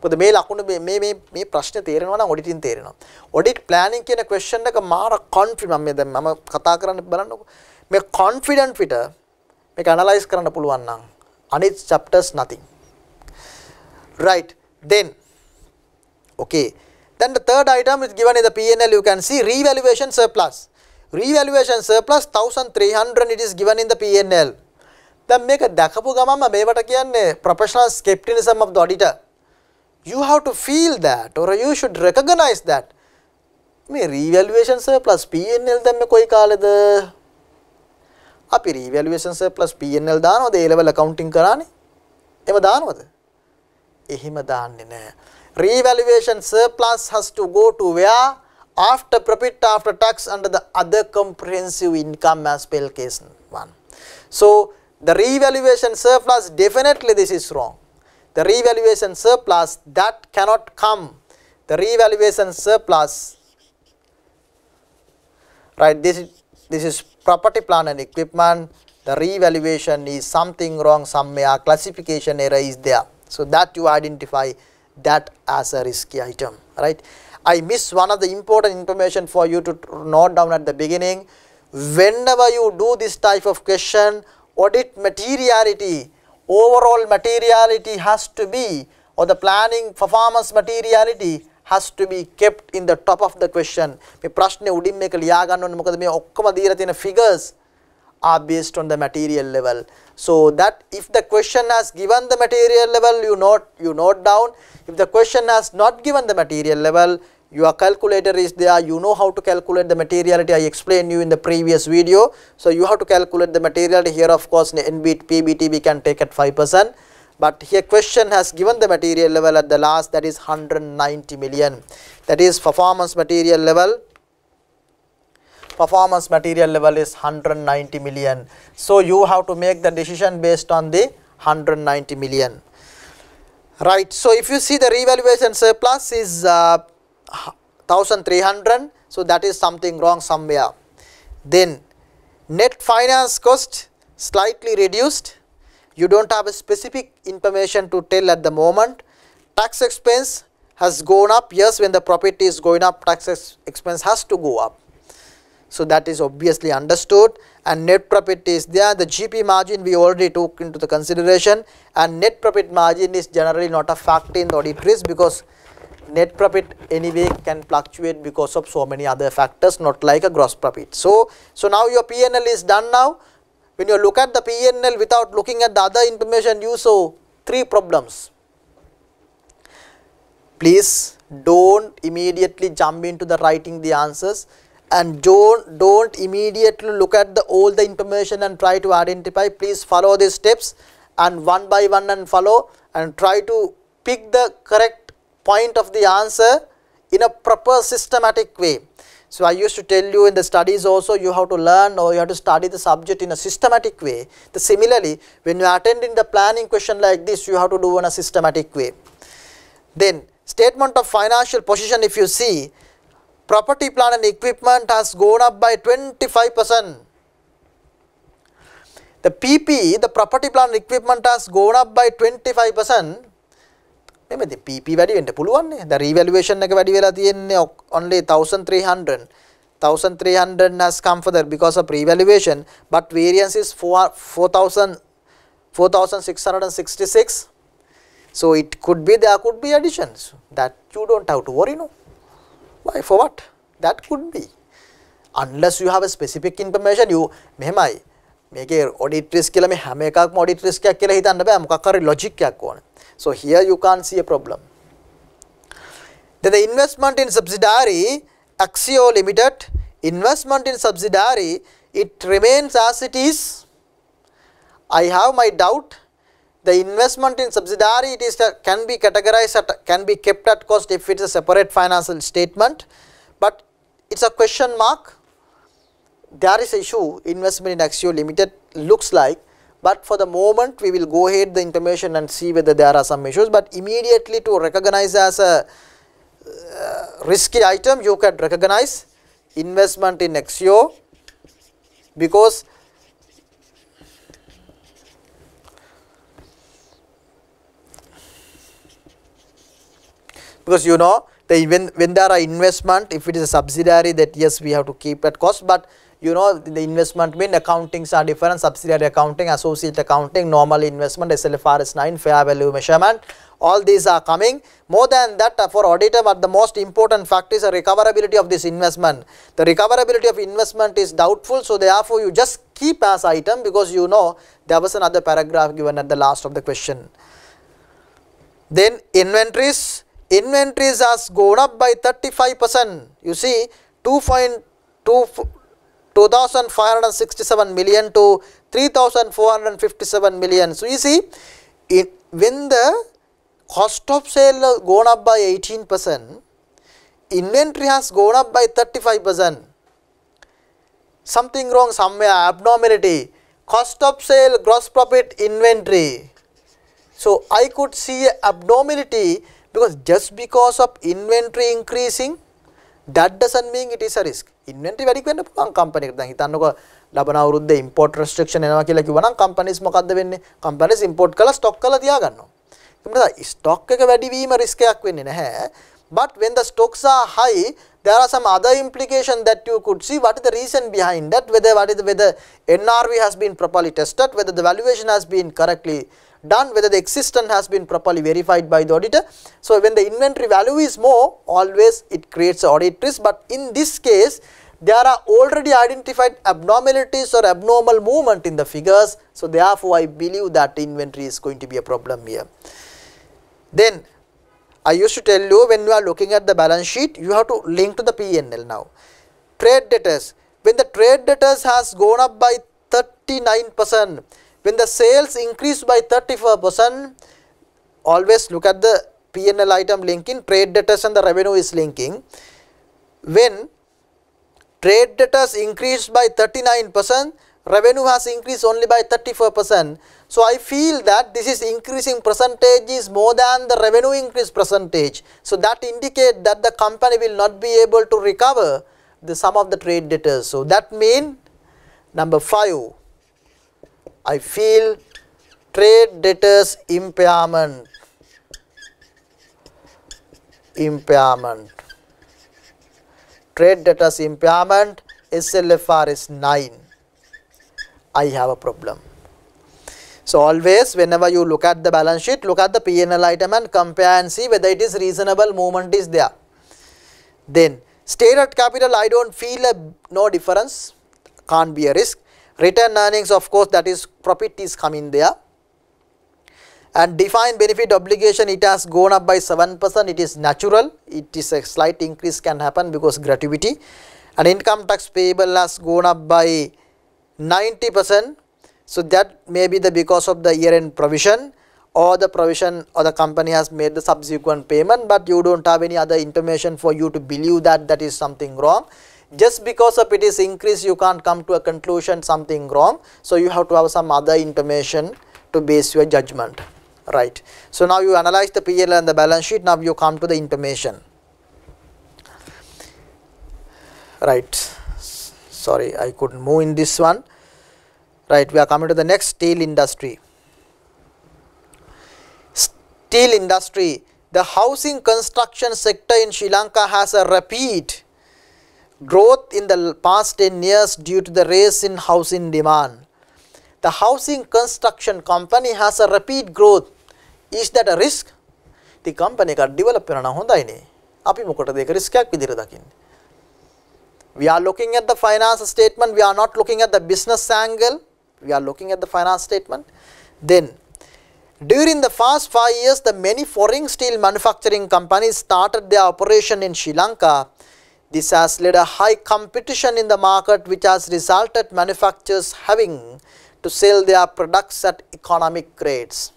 But the mail account may ප්‍රශ්න තේරෙනවා නම් auditing තේරෙනවා. Audit planning කියන question එක මාර confident මම කතා කරන්න බලන්නකො. මේ confident පිට මේක analyze කරන්න පුළුවන් නම් අනිත් chapters nothing. Right. Then okay. Then the third item is given in the P&L. You can see revaluation surplus. Revaluation surplus 1300 it is given in the P&L. Then මේක දැකපු ගමන්ම මේවට කියන්නේ professional skepticism of the auditor. You have to feel that or you should recognize that. මේ revaluation surplus P&L දැම්මේ කොයි කාලෙද? අපි revaluation surplus P&L දානවද A level accounting කරානේ? එහෙම දානවද? එහෙම දාන්නේ නැහැ. Revaluation surplus has to go to where? After profit after tax under the other comprehensive income as per case 1. So the revaluation surplus, definitely this is wrong. The revaluation surplus that cannot come. The revaluation surplus, right? This is property, plant and equipment. The revaluation is something wrong somewhere. Classification error is there. So that you identify that as a risky item, right? I miss one of the important information for you to note down at the beginning. Whenever you do this type of question, audit materiality, overall materiality has to be, or the planning performance materiality has to be kept in the top of the question. මේ ප්‍රශ්නේ උඩින් මේක ලියා ගන්න ඕනේ මොකද මේ ඔක්කොම දීලා තියෙන figures are based on the material level. So that if the question has given the material level, you note down. If the question has not given the material level, your calculator is there. You know how to calculate the materiality. I explained you in the previous video. So you have to calculate the materiality here. Of course, NBT, PBT we can take at 5%. But here question has given the material level at the last, that is 190 million. That is performance material level. Performance material level is 190 million. So you have to make the decision based on the 190 million. Right. So if you see the revaluation surplus is 1300. So that is something wrong somewhere. Then net finance cost slightly reduced. You don't have a specific information to tell at the moment. Tax expense has gone up. Yes, when the profit is going up, tax expense has to go up. So that is obviously understood, and net profit is there. The GP margin we already took into the consideration, and net profit margin is generally not a factor in the audit risk because net profit anyway can fluctuate because of so many other factors, not like a gross profit. So now your P&L is done now. When you look at the P&L without looking at the other information, you saw 3 problems. Please don't immediately jump into the writing the answers. And don't immediately look at all the information and try to identify. Please follow these steps and one by one and follow and try to pick the correct point of the answer in a proper systematic way. So I used to tell you in the studies also, you have to learn or you have to study the subject in a systematic way. Similarly, when you are attending the planning question like this, you have to do in a systematic way. Then statement of financial position, if you see, property, plant and equipment has gone up by 25%. The PP, the property, plant and equipment has gone up by 25%. Remember the PP වැඩි වෙන්න පුළුවන් නේ. The revaluation එක වැඩි වෙලා තියෙන්නේ only 1300. 1300 has come further because of revaluation, but variance is 4666. So it could be, there could be additions. That you don't have to worry, no. Why? For what? That could be. Unless you have a specific information, you මෙහෙමයි. මේකේ audit risk කියලා මේ හැම එකක්ම audit risk එකක් කියලා හිතන්න බෑ. මොකක් හරි logic එකක් ඕනේ. So here you can't see a problem. Then the investment in subsidiary, Axio Limited, investment in subsidiary, it remains as it is. I have my doubt. The investment in subsidiary, it is can be categorized can be kept at cost if it is a separate financial statement, but it's a question mark. There is an issue, investment in Axio Limited looks like, but for the moment we will go ahead the information and see whether there are some issues, but immediately to recognize as a risky item, you can recognize investment in Axio, because you know when there are investment, if it is a subsidiary, that yes, we have to keep at cost, but you know the investment mean accountings are different, subsidiary accounting, associate accounting, normal investment, SLFRS 9, fair value measurement, all these are coming. More than that, for auditor, but the most important fact is the recoverability of this investment. The recoverability of investment is doubtful, so therefore you just keep as item, because you know there was another paragraph given at the last of the question. Then inventories has gone up by 35%. You see 2,567 million to 3,457 million. So you see, when the cost of sale gone up by 18%, inventory has gone up by 35%. Something wrong somewhere, abnormality. Cost of sale, gross profit, inventory. So I could see abnormality, because just because of inventory increasing, that doesn't mean it is a risk. Inventory වැඩි වෙන්න පුළුවන් company එකට. දැන් හිතන්නකො ලබන අවුරුද්දේ import restriction එනවා කියලා කිව්වනම් companies මොකද්ද වෙන්නේ? companies import කරලා stock කරලා තියා ගන්නවා. ඒ නිසා stock එක වැඩි වීම risk එකක් වෙන්නේ නැහැ. But when the stocks are high, there are some other implications that you could see. What is the reason behind that? Whether NRV has been properly tested, whether the valuation has been correctly done, whether the existence has been properly verified by the auditor. So when the inventory value is more, always it creates an audit risk, but in this case there are already identified abnormalities or abnormal movement in the figures, so therefore I believe that inventory is going to be a problem here. Then I used to tell you, when you are looking at the balance sheet, you have to link to the P&L now. Trade debtors, when the trade debtors has gone up by 39%, when the sales increased by 34%, always look at the P&L item linking, trade debtors and the revenue is linking. When trade debtors increased by 39%, revenue has increased only by 34%. So I feel that this is increasing percentage is more than the revenue increase percentage. So that indicates that the company will not be able to recover the sum of the trade debtors. So that means number 5. I feel trade debtors impairment. Trade debtors impairment, SLFR is 9. I have a problem. So always whenever you look at the balance sheet, look at the P&L item and compare and see whether it is reasonable movement is there. Then stated capital, I don't feel no difference, can't be a risk. Return earnings, of course, that is profit is coming there. And defined benefit obligation, it has gone up by 7%, it is natural, it is a slight increase can happen because gratuity. And income tax payable has gone up by 90%, so that may be the because of the year end provision, or the provision or the company has made the subsequent payment, but you don't have any other information for you to believe that that is something wrong. Just because of it is increased, you can't come to a conclusion something wrong, so you have to have some other information to base your judgment, right? So now you analyze the P&L and the balance sheet, now you come to the information, right? Sorry, I couldn't move in this one, right? We are coming to the next, steel industry. Steel industry, the housing construction sector in Sri Lanka has a rapid growth in the past 10 years due to the rise in housing demand. The housing construction company has a rapid growth. Is that a risk? The company got developed වෙනවා හොඳයිනේ. අපි මොකටද ඒක risk එකක් විදිහට දකින්නේ? We are looking at the finance statement, we are not looking at the business angle, we are looking at the finance statement. Then during the past 5 years, the many foreign steel manufacturing companies started their operation in Sri Lanka. This has led a high competition in the market, which has resulted manufacturers having to sell their products at economic rates.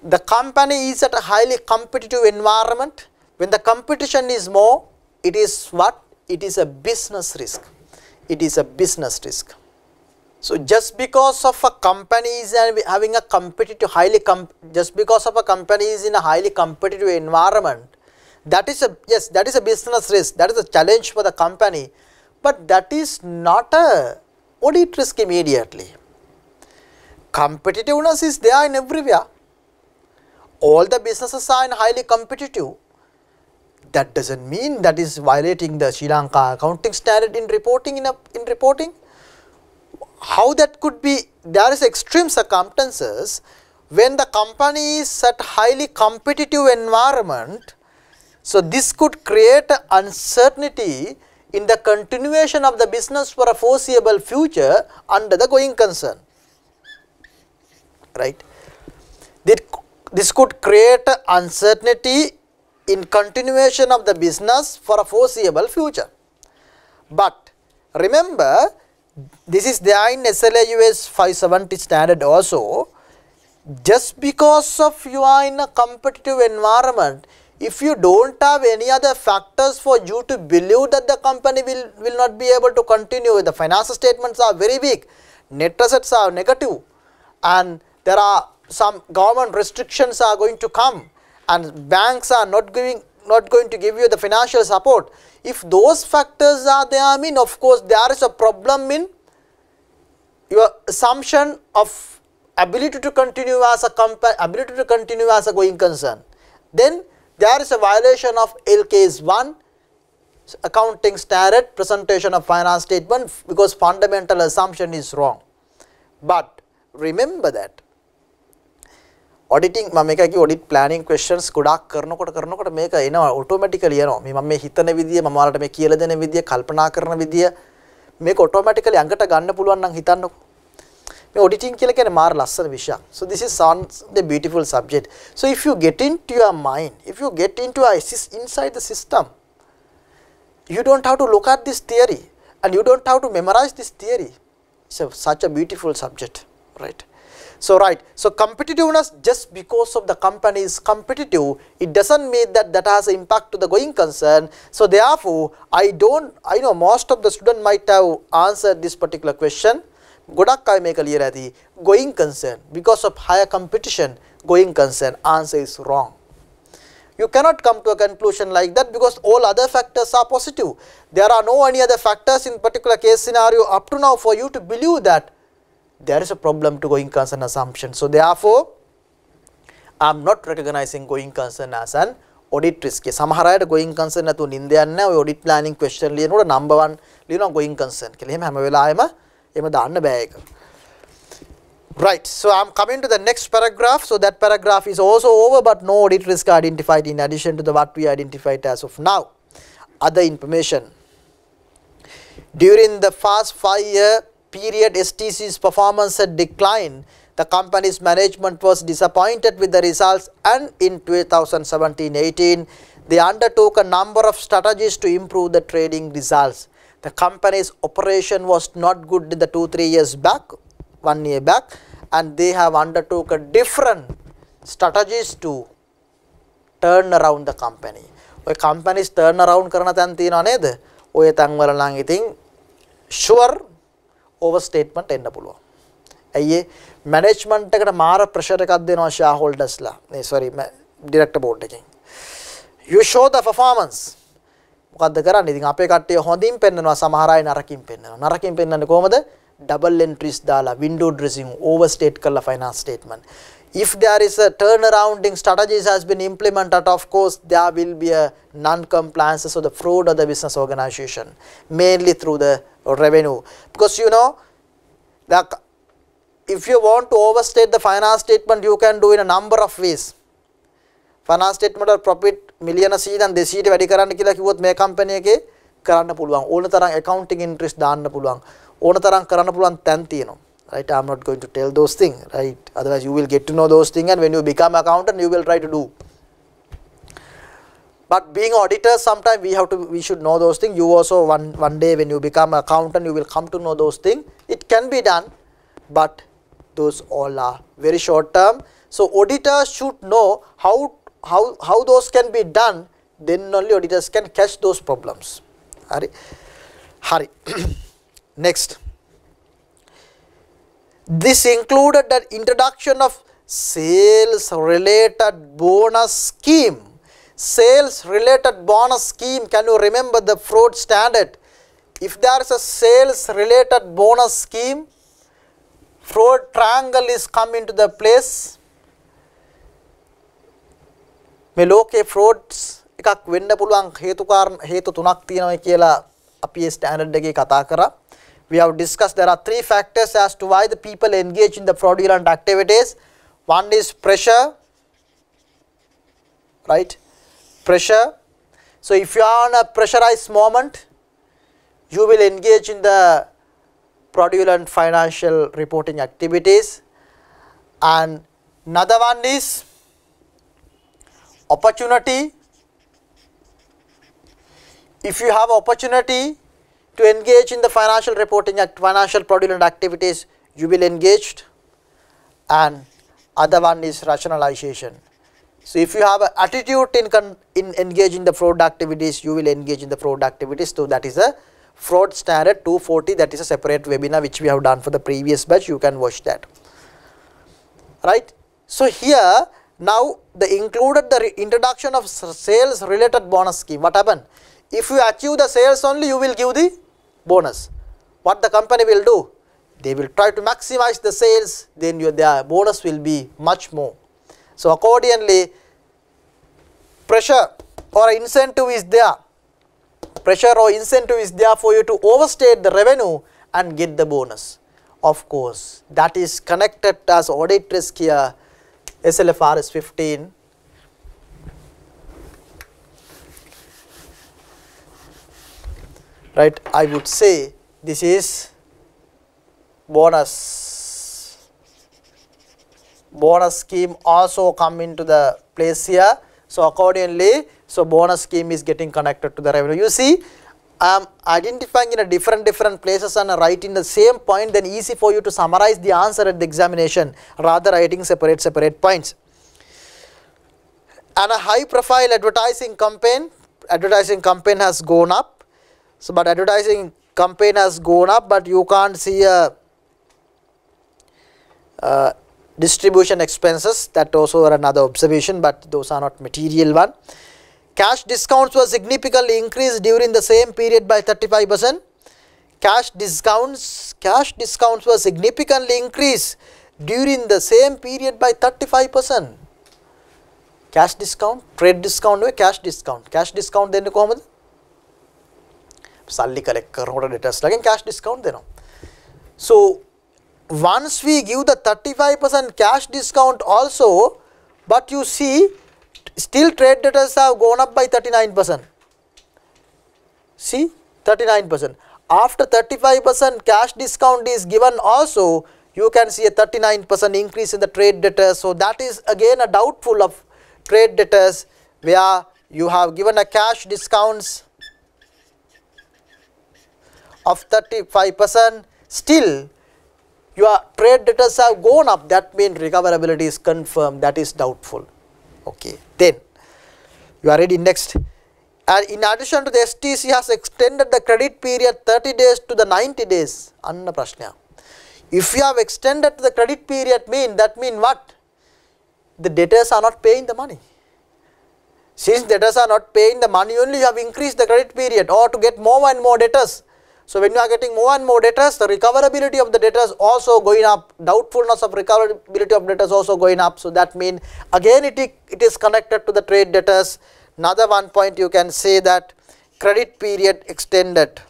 the company is at a highly competitive environment. When the competition is more, it is what? It is a business risk. It is a business risk. So just because of a company is having a competitive, just because of a company is in a highly competitive environment, that is a, yes, that is a business risk, that is a challenge for the company, but that is not a audit risk immediately. Competitiveness is there in everywhere. All the businesses are in highly competitive. That doesn't mean that is violating the Sri Lanka accounting standard in reporting. How that could be? There is extreme circumstances when the company is at highly competitive environment. So this could create uncertainty in the continuation of the business for a foreseeable future under the going concern. Right? This could create uncertainty in continuation of the business for a foreseeable future. But remember, this is there in SLA US 570 standard also. Just because of you are in a competitive environment, if you don't have any other factors for you to believe that the company will not be able to continue, the financial statements are very weak, net assets are negative, and there are some government restrictions are going to come, and banks are not going to give you the financial support. If those factors are there, I mean, of course, there is a problem in your assumption of ability to continue as a company, ability to continue as a going concern. Then there is a violation of LKS 1, accounting standard, presentation of finance statement, because fundamental assumption is wrong. But remember that auditing මම මේක කිව්ව audit planning questions ගොඩක් කරනකොට මේක එනවා automatically එනවා මම මේ හිතන විදිය මම ඔයාලට මේ කියලා දෙන විදිය කල්පනා කරන විදිය මේක automatically අඟට ගන්න පුළුවන් නම් හිතන්නකෝ මේ auditing කියලා කියන්නේ මාර ලස්සන විෂයක්. So this is the beautiful subject. So if you get into your mind, if you get into inside the system, you don't have to look at this theory and you don't have to memorize this theory. It's such a beautiful subject, right? So competitiveness, just because of the company is competitive, it doesn't mean that that has an impact to the going concern. So therefore, I know most of the students might have answered this particular question. ගොඩක් අය මේක ලියලා ඇති going concern, because of higher competition, going concern, answer is wrong. You cannot come to a conclusion like that because all other factors are positive. There are no any other factors in particular case scenario up to now for you to believe that there is a problem to going concern assumption. So therefore, I am not recognizing going concern as an audit risk. සමහර අයට going concern නැතුව නින්ද යන්නේ නැහැ. ඔය audit planning question ලියනකොට number 1 ලියනවා going concern කියලා. එහෙම හැම වෙලාවෙම එහෙම දාන්න බෑ ඒක. Right, so I am coming to the next paragraph. So that paragraph is also over, but no audit risk identified in addition to the what we identified as of now. Other information. During the past 5-year period, STC's performance had declined. The company's management was disappointed with the results, and in 2017-18, they undertook a number of strategies to improve the trading results. The company's operation was not good in the 2-3 years back, 1 year back, and they have undertook a different strategies to turn around the company. ඔය companies turn around කරන තැන් තියෙනව නේද? ඔය තැන් වල නම් ඉතින් sure overstatement එන්න පුළුවන්. ඇයි management එකට මාර pressure එකක් දෙනවා shareholders ලා. sorry director board එකෙන්. You show the performance. මොකද්ද කරන්නේ? ඉතින් අපේ කට්ටිය හොඳින් පෙන්නනවා, සමහර අය නරකින් පෙන්නනවා. නරකින් පෙන්නන්නේ කොහමද? Double entries dala, window dressing, overstate kalla finance statement. If there is a turnarounding strategies has been implemented, of course there will be a non-compliance of the fraud of the business organization, mainly through the revenue. Because you know that if you want to overstate the finance statement, you can do in a number of ways. Finance statement or profit million seed and this seed වැඩි කරන්න කියලා කිව්වොත් මේ company එකේ කරන්න පුළුවන්. ඕන තරම් accounting interest දාන්න පුළුවන්. ඕන තරම් කරන්න පුළුවන් තැන් තියෙනවා. Right, I am not going to tell those things, right? Otherwise you will get to know those things, and when you become accountant you will try to do. But being auditors, sometimes we should know those things. You also one day when you become accountant you will come to know those things. It can be done, but those all are very short term. So auditors should know how those can be done, then only auditors can catch those problems. Hari. Next, this included the introduction of sales related bonus scheme. Sales related bonus scheme, can you remember the fraud standard? If there is a sales related bonus scheme, fraud triangle is come into the place. මේ ලෝකේ frauds එකක් වෙන්න පුළුවන් හේතු තුනක් තියෙනවා කියලා අපි ඒ ස්ටෑන්ඩඩ් එකේ කතා කරා. We have discussed there are three factors as to why the people engage in the fraudulent activities. One is pressure, right? Pressure. So if you are on a pressurized moment, you will engage in the fraudulent financial reporting activities. And another one is opportunity. If you have opportunity to engage in the financial reporting financial fraudulent activities, you will engage. And other one is rationalization. So if you have an attitude in engaging the fraud activities, you will engage in the fraud activities. So that is a fraud standard 240. That is a separate webinar which we have done for the previous batch. You can watch that. Right. So here now the included the introduction of sales related bonus scheme. What happened? If you achieve the sales only, you will give the bonus. What the company will do? They will try to maximize the sales, then their bonus will be much more. So accordingly, pressure or incentive is there. Pressure or incentive is there for you to overstate the revenue and get the bonus. Of course, that is connected as audit risk here, SLFRS 15. Right, I would say this is bonus scheme also come into the place here. So accordingly, so bonus scheme is getting connected to the revenue. You see, I am identifying in a different places and writing the same point, then easy for you to summarize the answer at the examination rather writing separate points. And a high profile advertising campaign has gone up. So, but advertising campaign has gone up, but you can't see a distribution expenses. That also are another observation, but those are not material one. Cash discounts were significantly increased during the same period by 35%. Cash discounts were significantly increased during the same period by 35%. Cash discount, trade discount, cash discount. Cash discount then කොහොමද? Salary collect කරනකොට debtors ලගෙන් cash discount දෙනවා. So once we give the 35% cash discount also, but you see still trade debtors have gone up by 39%. See, 39%. After 35% cash discount is given also, you can see a 39% increase in the trade debtors. So that is again a doubtful of trade debtors where you have given a cash discounts of 35%, still your trade debtors have gone up, that means recoverability is confirmed, that is doubtful. Okay, then you are ready. Next, and in addition to the STC has extended the credit period 30 days to the 90 days. Anna prashna. If you have extended the credit period, that mean what? The debtors are not paying the money. Since debtors are not paying the money, only you have increased the credit period or to get more and more debtors. So when you are getting more and more debtors, the recoverability of the debtors also going up, doubtfulness of recoverability of debtors also going up. So that means again it is connected to the trade debtors. Another one point you can say that credit period extended.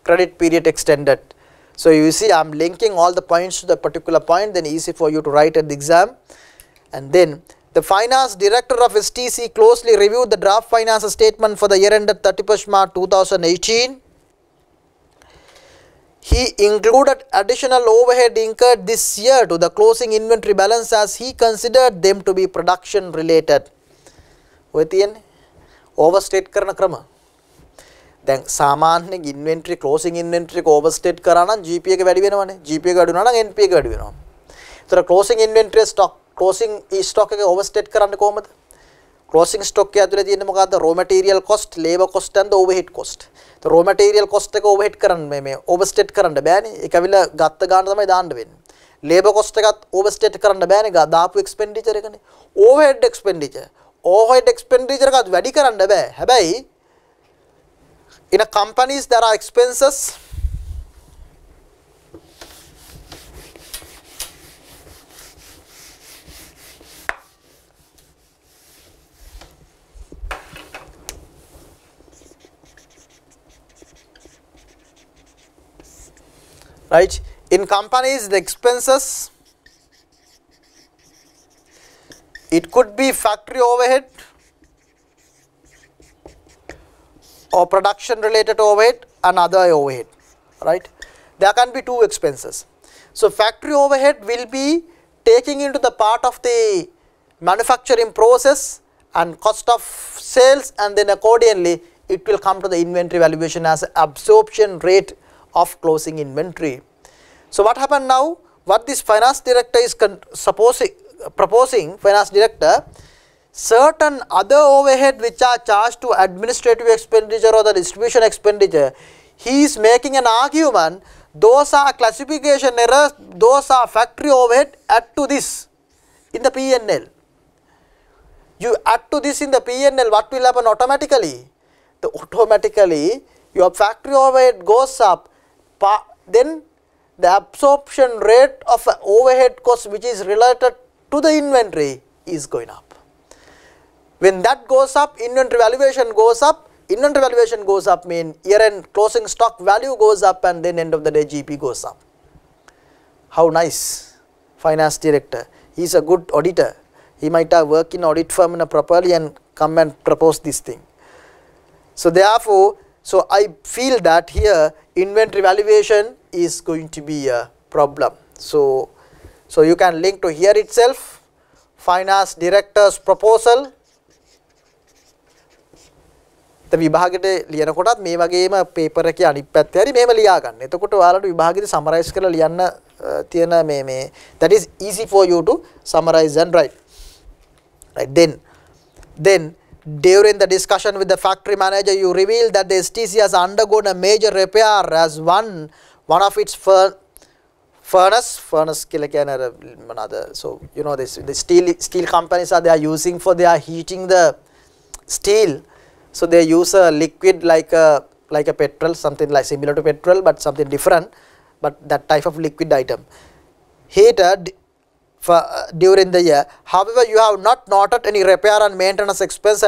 Credit period extended. So you see I am linking all the points to the particular point, then easy for you to write at the exam. And then the finance director of STC closely reviewed the draft finance statement for the year ended 31st March 2018. He included additional overhead incurred this year to the closing inventory balance as he considered them to be production related. Overstate karana krama. දැන් සාමාන්‍යයෙන් ඉන්වෙන්ටරි closing ඉන්වෙන්ටරි එක ඕවර්ස්ටේට් කරා නම් GP එක වැඩි වෙනවනේ. GP එක වැඩි වුණා නම් NP එක වැඩි වෙනවා. ඒතර ක්ලෝසින් ඉන්වෙන්ටරි ස්ටොක් ක්ලෝසින් ස්ටොක් එක ඕවර්ස්ටේට් කරන්නේ කොහොමද? ක්ලෝසින් ස්ටොක් එක ඇතුලේ තියෙන්නේ මොකද්ද? raw material cost, labor cost and the overhead cost. the raw material cost එක overhead කරන්න මේ overstate කරන්න බෑනේ. ඒක ඇවිල්ලා ගත්ත ගාන තමයි දාන්න වෙන්නේ. labor cost එකත් overstate කරන්න බෑනේ. දාපු expenditure එකනේ. overhead expenditure එකත් වැඩි කරන්න බෑ. හැබැයි in a companies there are expenses right. In companies the expenses, it could be factory overhead or production related overhead and other overhead, right. There can be two expenses. So factory overhead will be taking into the part of the manufacturing process and cost of sales, and then accordingly it will come to the inventory valuation as absorption rate of closing inventory. So what happened now? What this finance director is proposing, finance director, certain other overhead which are charged to administrative expenditure or the distribution expenditure, he is making an argument, those are classification errors, those are factory overhead, add to this in the P&L. You add to this in the P&L, what will happen automatically? Automatically your factory overhead goes up, then the absorption rate of overhead cost which is related to the inventory is going up. When that goes up, inventory valuation goes up. Inventory valuation goes up mean year-end closing stock value goes up, and then end of the day GP goes up. How nice, finance director. He is a good auditor. He might have worked in audit firm properly and come and propose this thing. So therefore, so I feel that here inventory valuation is going to be a problem. So you can link to here itself, finance director's proposal. The විභාගෙට ලියනකොටත් මේ වගේම paper එකේ අනිත් පැත්තේ හරි මේව ලියා ගන්න. එතකොට ඔයාලට විභාගෙදී සමරයිස් කරලා ලියන්න තියෙන මේ that is easy for you to summarize and write. Right, then during the discussion with the factory manager, you reveal that the STC has undergone a major repair as one of its furnace කියලා කියන්නේ another. So you know this, the steel companies they are using for they are heating the steel. So they use a liquid like a petrol, something like similar to petrol but something different, but that type of liquid item heated during the year. However, you have not noted any repair and maintenance expense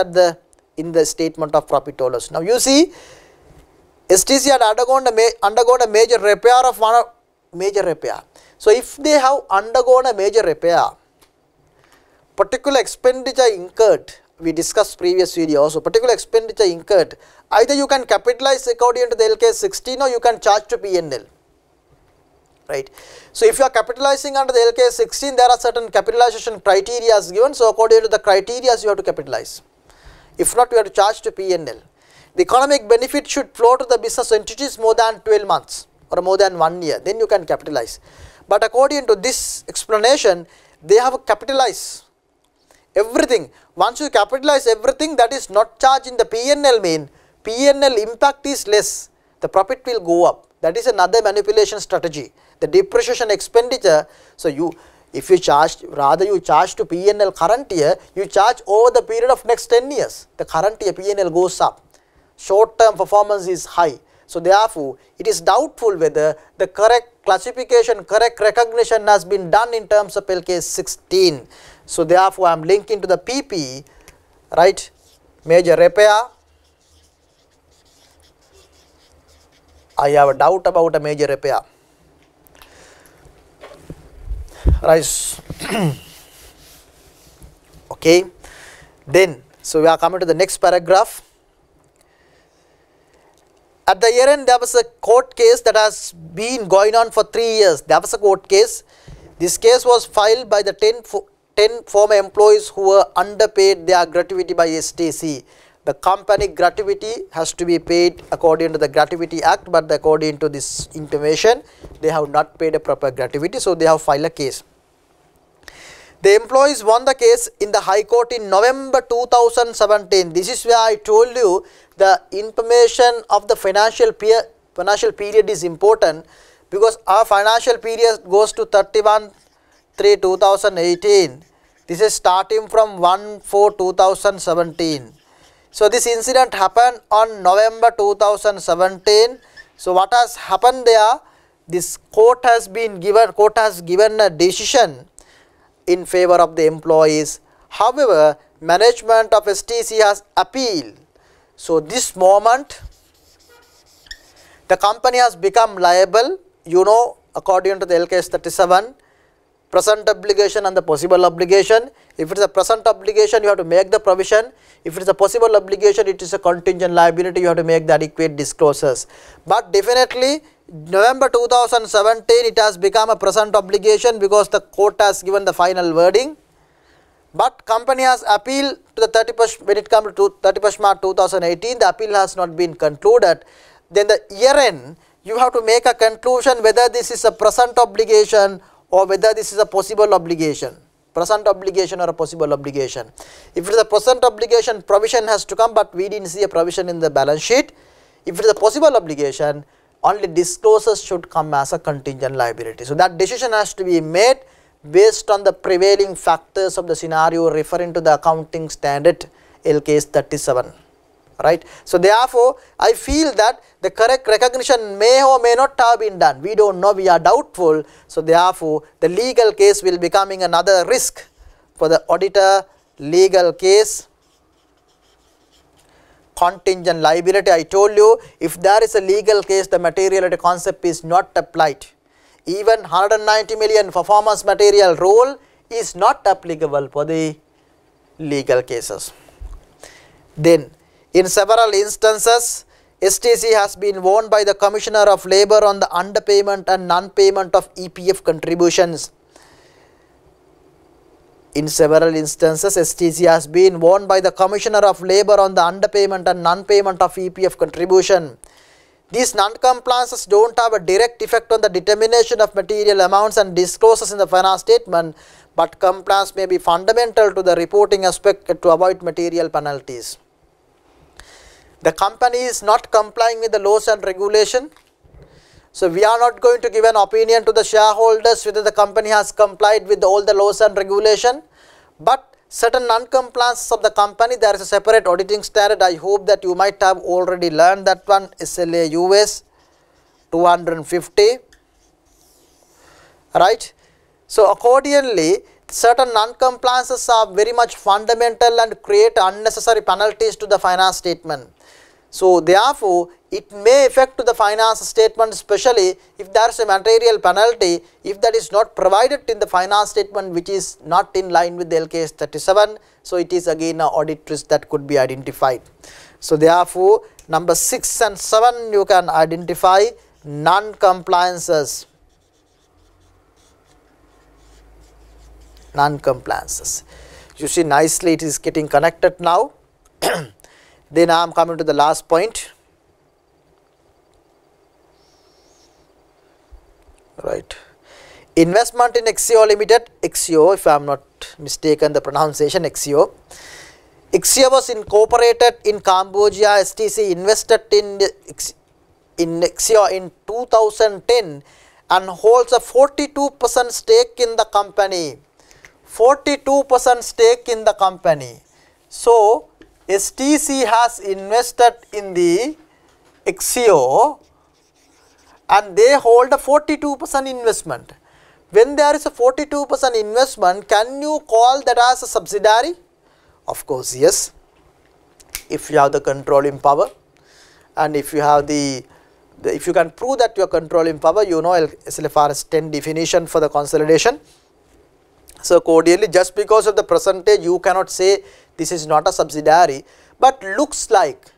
in the statement of profit or loss. Now you see, STC had undergone a major repair of major repair. So if they have undergone a major repair, particular expenditure incurred, we discussed previous video also, particular expenditure incurred, either you can capitalize according to the LK 16 or you can charge to P&L. Right. So if you are capitalizing under the LK 16, there are certain capitalization criteria given. So according to the criteria, you have to capitalize. If not, you have to charge to P&L. The economic benefit should flow to the business entities more than 12 months or more than 1 year. Then you can capitalize. But according to this explanation, they have capitalized everything. Once you capitalize everything, that is not charged in the P&L mean, P&L impact is less. The profit will go up. That is another manipulation strategy. The depreciation expenditure, so if you charge, rather you charge to P&L current year, you charge over the period of next 10 years. The current year P&L goes up. Short term performance is high. So therefore, it is doubtful whether the correct classification, correct recognition has been done in terms of LK 16. So therefore, I am linking to the PP, right, major repair. I have a doubt about a major repair. Right. Okay. Then, so we are coming to the next paragraph. At the year end, there was a court case that has been going on for 3 years. There was a court case. This case was filed by the 10 former employees who were underpaid their gratuity by STC. the company gratuity has to be paid according to the Gratuity Act, but according to this information they have not paid a proper gratuity, so they have filed a case. The employees won the case in the High Court in November 2017. This is where I told you the information of the financial period is important, because our financial period goes to 31/3/2018. This is starting from 1/4/2017. So this incident happened on November 2017. So what has happened there? This court has given a decision in favor of the employees. However, management of STC has appealed. So this moment the company has become liable, according to the LKS 37, present obligation and the possible obligation. If it is a present obligation, you have to make the provision. If it is a possible obligation, it is a contingent liability, you have to make the adequate disclosures. But definitely November 2017 it has become a present obligation because the court has given the final wording. But company has appealed to the 31st, when it comes to 31st March 2018, the appeal has not been concluded. Then the year end, you have to make a conclusion whether this is a present obligation or whether this is a possible obligation. Present obligation or a possible obligation. If it is a present obligation, provision has to come, but we didn't see a provision in the balance sheet. If it is a possible obligation, only disclosures should come as a contingent liability. So that decision has to be made based on the prevailing factors of the scenario referring to the accounting standard LKS 37. Right. So therefore, I feel that the correct recognition may or may not have been done. We don't know, we are doubtful. So therefore, the legal case will becoming another risk for the auditor. Legal case, contingent liability. I told you, if there is a legal case, the materiality concept is not applied. Even 190 million performance material rule is not applicable for the legal cases. Then, in several instances, STC has been warned by the Commissioner of Labour on the underpayment and non-payment of EPF contributions. In several instances, STC has been warned by the Commissioner of Labour on the underpayment and non-payment of EPF contribution. These non-compliances don't have a direct effect on the determination of material amounts and disclosures in the finance statement, but compliance may be fundamental to the reporting aspect to avoid material penalties. The company is not complying with the laws and regulation. So we are not going to give an opinion to the shareholders whether the company has complied with all the laws and regulation. But certain non-compliances of the company, there is a separate auditing standard. I hope that you might have already learned that one, SLA US 250. Right. So accordingly, certain non-compliances are very much fundamental and create unnecessary penalties to the finance statement. So therefore, it may affect to the finance statement, especially if there is a material penalty, if that is not provided in the finance statement, which is not in line with the LKS 37. So it is again an audit risk that could be identified. So therefore, number 6 and 7 you can identify non-compliances. Non-compliances. You see nicely it is getting connected now. Then I am coming to the last point. Right. Investment in Exio Limited, Exio, if I am not mistaken the pronunciation, Exio. Exio was incorporated in Cambodia. STC invested in Exio in 2010 and holds a 42% stake in the company. 42% stake in the company. So STC has invested in the Exio and they hold a 42% investment. When there is a 42% investment, can you call that as a subsidiary? Of course, yes. If you have the controlling power and if you have if you can prove that you are controlling power, you know SLFRS 10 definition for the consolidation. So accordingly, just because of the percentage, you cannot say this is not a subsidiary, but looks like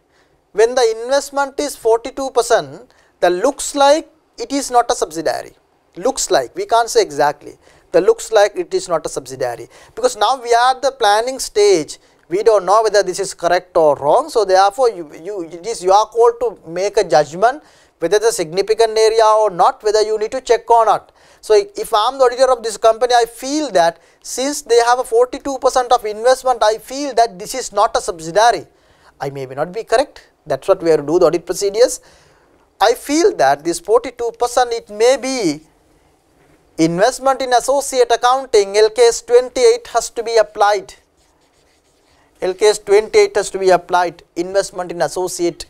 when the investment is 42%, the looks like it is not a subsidiary. Looks like, we can't say exactly. The looks like it is not a subsidiary, because now we are at the planning stage We don't know whether this is correct or wrong. So therefore, it is your call to make a judgment whether it's a significant area or not, whether you need to check or not. So if I am the auditor of this company, I feel that since they have a 42% of investment, I feel that this is not a subsidiary. I may not be correct. That's what we have to do the audit procedures. I feel that this 42%, it may be investment in associate accounting. LKS 28 has to be applied. LKS 28 has to be applied, investment in associate.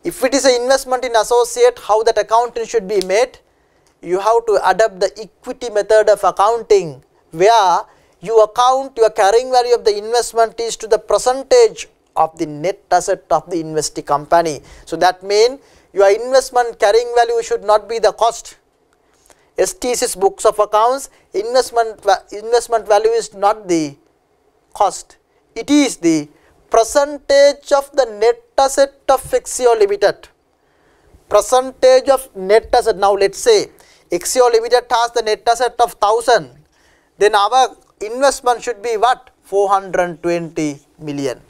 If it is an investment in associate, how that accounting should be made? You have to adopt the equity method of accounting, where you account your carrying value of the investment is to the percentage of the net asset of the investing company. So that means your investment carrying value should not be the cost. STC's books of accounts, investment value is not the cost. It is the percentage of the net asset of Exio Limited. Percentage of net asset. Now let's say Exio Limited has the net asset of 1000. Then our investment should be what? 420 million.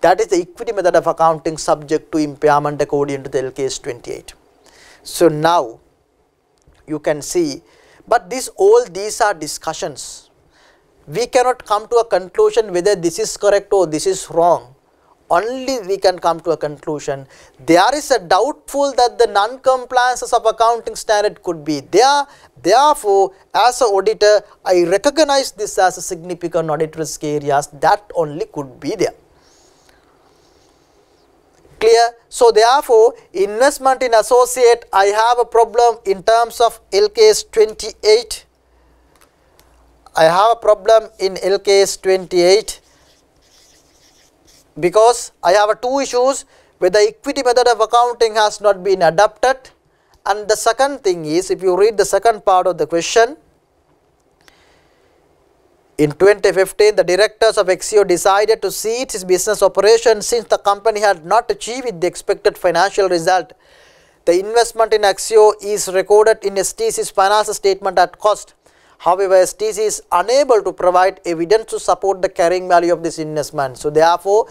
That is the equity method of accounting subject to impairment according to the LKS 28. So now you can see, but all these are discussions. We cannot come to a conclusion whether this is correct or this is wrong. Only we can come to a conclusion. There is a doubtful that the non-compliances of accounting standard could be there. Therefore, as an auditor, I recognize this as a significant audit risk areas that only could be there. Clear? So therefore, investment in associate, I have a problem in terms of LKS 28. I have a problem in LKS 28 because I have two issues where the equity method of accounting has not been adopted, and the second thing is, if you read the second part of the question, in 2015 the directors of Exio decided to cease its business operations since the company had not achieved the expected financial result. The investment in Exio is recorded in STC's financial statement at cost. However, STC is unable to provide evidence to support the carrying value of this investment. So therefore,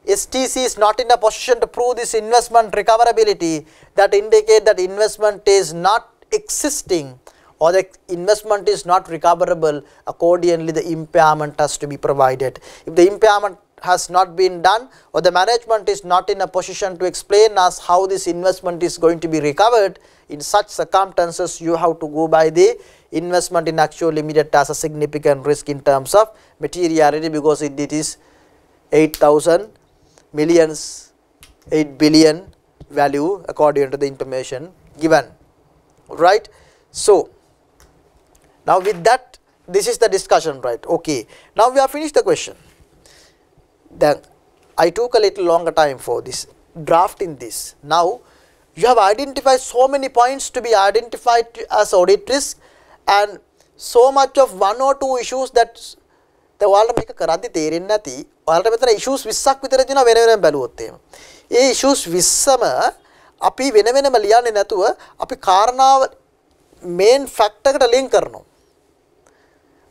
STC is not in a position to prove this investment recoverability, that indicate that investment is not existing or the investment is not recoverable. Accordingly, the impairment has to be provided. If the impairment has not been done, or the management is not in a position to explain us how this investment is going to be recovered, in such circumstances you have to go by the investment in Exio Limited as a significant risk in terms of materiality, because it is 8,000 millions, 8 billion value according to the information given, right? So now with that, this is the discussion, right? Okay, now we have finished the question. Then I took a little longer time for this drafting this. Now you have identified so many points to be identified as audit risk, and so much of one or two issues that the ඔයාලට මේක කරද්දි තේරෙන්නේ නැති ඔයාලට මෙතන issues 20ක් විතර තියෙනවා වෙන වෙනම බැලුවොත් එහෙම. ඒ issues 20ම අපි වෙන වෙනම ලියන්නේ නැතුව අපි කාරණාව main fact එකට link කරනවා.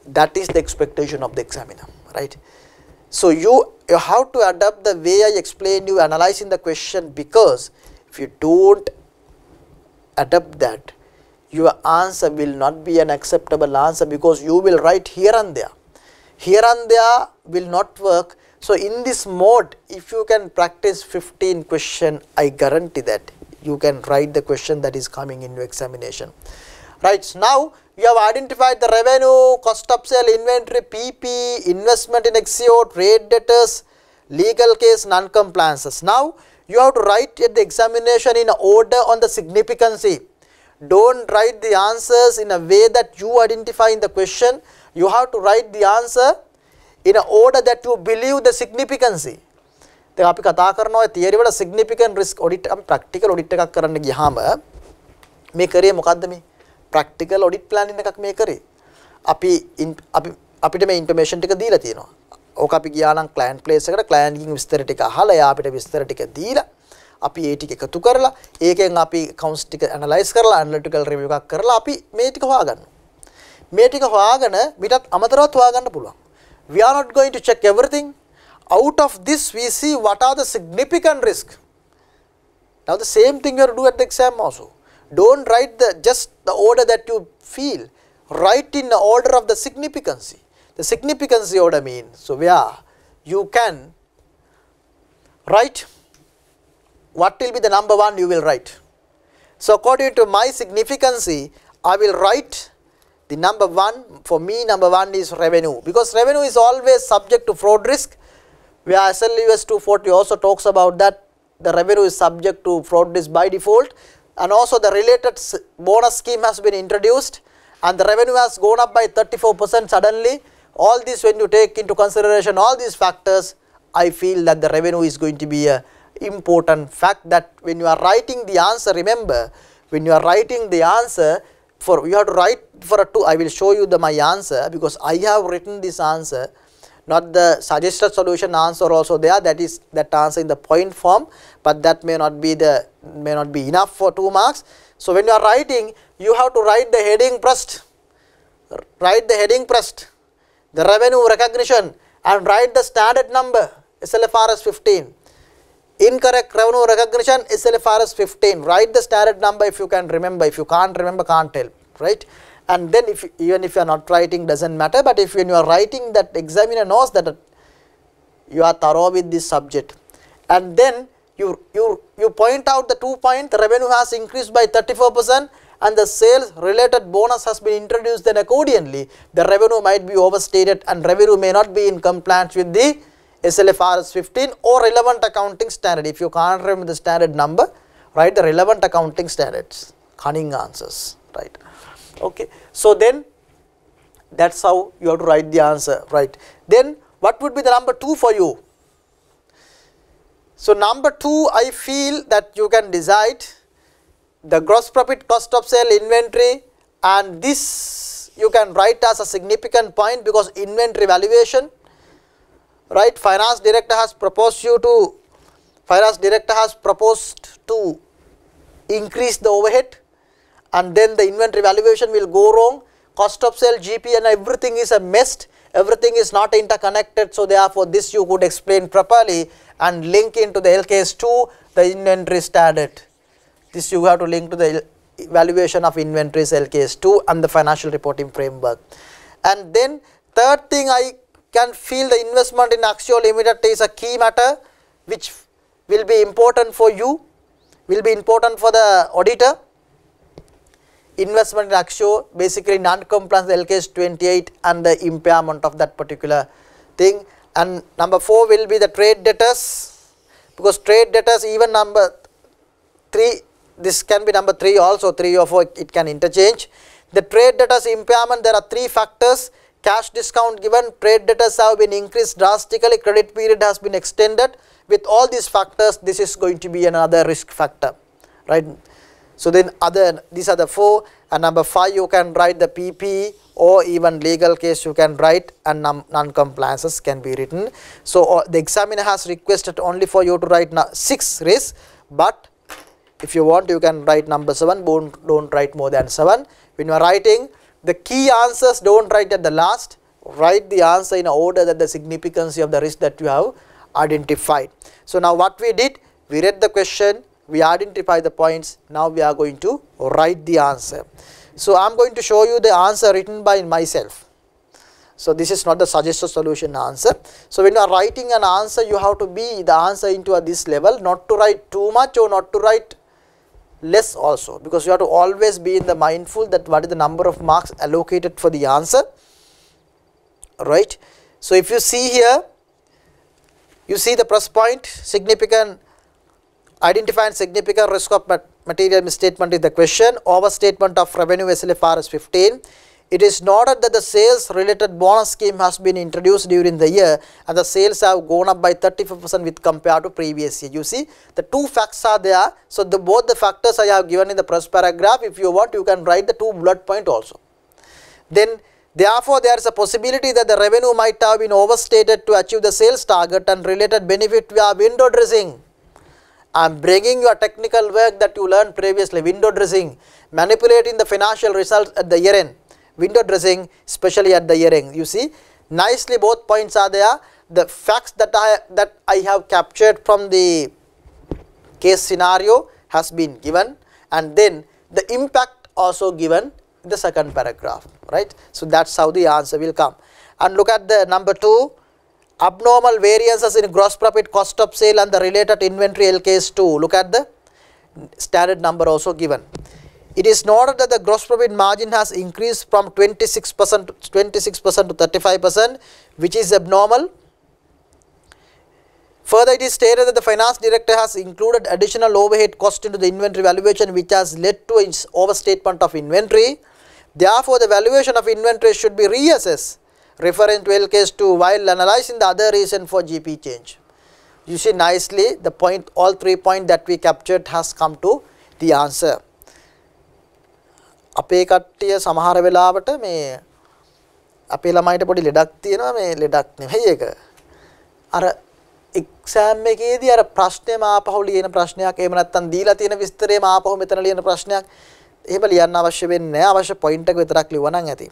That is the expectation of the examiner, right? So you have to adapt the way I explained you analyzing the question, because if you don't adapt that, your answer will not be an acceptable answer, because you will write here and there. Here and there will not work. So in this mode, if you can practice 15 questions, I guarantee that you can write the question that is coming in your examination. Right, so now you have identified the revenue, cost of sale, inventory, PP, investment in Exio, trade debtors, legal case, non-compliances. Now you have to write at the examination in order on the significance. Don't write the answers in a way that you identify in the question. You have to write the answer in an order that you believe the significance. දැන් අපි කතා කරනවා theory වල significant risk audit අපි practical audit එකක් කරන්න ගියාම මේ කරේ මොකද්ද මේ practical audit planning එකක් මේ කරේ අපිට මේ information ටික දීලා තියෙනවා. ඕක අපි ගියා නම් client place එකට client ගෙන් විස්තර ටික අහලා එයා අපිට විස්තර ටික දීලා අපි ඒ ටික එකතු කරලා ඒකෙන් අපි accounts ටික analyze කරලා analytical review එකක් කරලා අපි මේ ටික හොයාගන්නවා. මේ ටික හොයාගෙන මිටත් අමතරව හොයාගන්න පුළුවන්. We are not going to check everything. Out of this we see what are the significant risks. Now the same thing you have to do at the exam also. Don't write just the order that you feel. Write in the order of the significance. The significance order means, so where you can write what will be the number 1 you will write. So according to my significance, I will write the number 1. For me, number 1 is revenue, because revenue is always subject to fraud risk, where SLUS 240 also talks about that the revenue is subject to fraud risk by default, and also the related bonus scheme has been introduced and the revenue has gone up by 34% suddenly. All this, when you take into consideration all these factors, I feel that the revenue is going to be a important fact, that when you are writing the answer, remember, when you are writing the answer, you have to write for a 2. I will show you my answer, because I have written this answer, not the suggested solution answer also there, that is that answer in the point form, but that may not be enough for 2 marks. So when you are writing, you have to write the heading first, the revenue recognition, and write the standard number SLFRS 15. Incorrect revenue recognition SLFRS 15. Write the standard number if you can remember. If you can't remember, can't help, right? And then even if you are not writing, doesn't matter, but if when you are writing, that examiner knows that you are thorough with this subject. And then you point out the 2 points, the revenue has increased by 34% and the sales related bonus has been introduced, then accordingly the revenue might be overstated and revenue may not be in compliance with the SLFRS 15 or relevant accounting standard. If you can't remember the standard number, write the relevant accounting standards. Cunning answers, right? Okay, so then that's how you have to write the answer, right? Then what would be the number 2 for you? So number 2, I feel that you can decide the gross profit, cost of sale, inventory, and this you can write as a significant point, because inventory valuation, right? Finance director has proposed to increase the overhead, and then the inventory valuation will go wrong. Cost of sale, GP, and everything is a mess. Everything is not interconnected. So therefore, this you could explain properly and link into the LKS 2, the inventory standard. This you have to link to the evaluation of inventories LKS 2 and the financial reporting framework. And then third thing, I can feel the investment in Axio Limited is a key matter which will be important for you, will be important for the auditor. Investment in Axio, basically non-compliance LKS 28 and the impairment of that particular thing. And number 4 will be the trade debtors, because trade debtors, even number 3, this can be number 3 also, 3 or 4 it can interchange. The trade debtors impairment, there are 3 factors. Cash discount given, trade debtors have been increased drastically, credit period has been extended. With all these factors, this is going to be another risk factor, right? So then these are the 4, and number 5 you can write the PP or even legal case you can write, and non-compliances can be written. So the examiner has requested only for you to write 6 risks, but if you want you can write number 7, don't write more than 7. When you are writing the key answers, don't write at the last, write the answer in order that the significance of the risk that you have identified. So now what we did, we read the question, we identify the points, now we are going to write the answer. So I am going to show you the answer written by myself. So this is not the suggested solution answer. So when you are writing an answer, you have to be the answer into this level, not to write too much or not to write less also, because you have to always be in the mindful that what is the number of marks allocated for the answer, right? So if you see here, you see the first point, significant, identify significant risk of material misstatement is the question. Overstatement of revenue SLFRS 15. It is noted that the sales related bonus scheme has been introduced during the year and the sales have gone up by 35% with compared to previous year. You see the 2 facts are there. So both the factors I have given in the first paragraph. If you want, you can write the 2 bullet point also. Then therefore there is a possibility that the revenue might have been overstated to achieve the sales target and related benefit via window dressing. I am bringing your technical work that you learned previously, window dressing, manipulating the financial results at the year end. Window dressing, especially at the year end. You see, nicely both points are there. the facts that I have captured from the case scenario has been given, and then the impact also given in the second paragraph, right. So that's how the answer will come. And look at the number 2, abnormal variances in gross profit, cost of sale and the related inventory LKS 2. Look at the standard number also given. It is noted that the gross profit margin has increased from 26% to 35%, which is abnormal. Further, it is stated that the finance director has included additional overhead cost into the inventory valuation, which has led to its overstatement of inventory. Therefore, the valuation of inventory should be reassessed, referring to LKS 2, while analyzing the other reason for GP change. You see nicely the point, all 3 points that we captured has come to the answer. අපේ කට්ටිය සමහර වෙලාවට මේ අපේ ළමයිට පොඩි ලෙඩක් තියෙනවා මේ ලෙඩක් නෙවෙයි ඒක. අර එක්සෑම් එකේදී අර ප්‍රශ්නේ මාපහු ලියන ප්‍රශ්නයක් එහෙම නැත්නම් දීලා තියෙන විස්තරේ මාපහු මෙතන ලියන ප්‍රශ්නයක් එහෙම ලියන්න අවශ්‍ය වෙන්නේ නැහැ. අවශ්‍ය පොයින්ට් එක විතරක් ලියුවා නම් ඇති.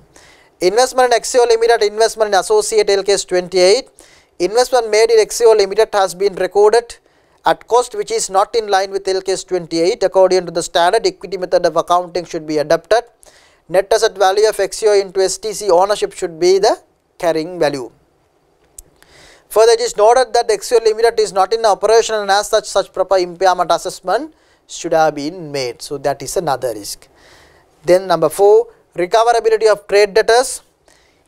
Investment in Axio Limited, investment in associate LKS 28. Investment made in Axio Limited has been recorded at cost which is not in line with LKS 28. According to the standard equity method of accounting should be adopted. Net asset value of Axio into STC ownership should be the carrying value. Further, it is noted that Axio Limited is not in operation, and as such proper impairment assessment should have been made. So that is another risk. Then number 4, recoverability of trade debtors.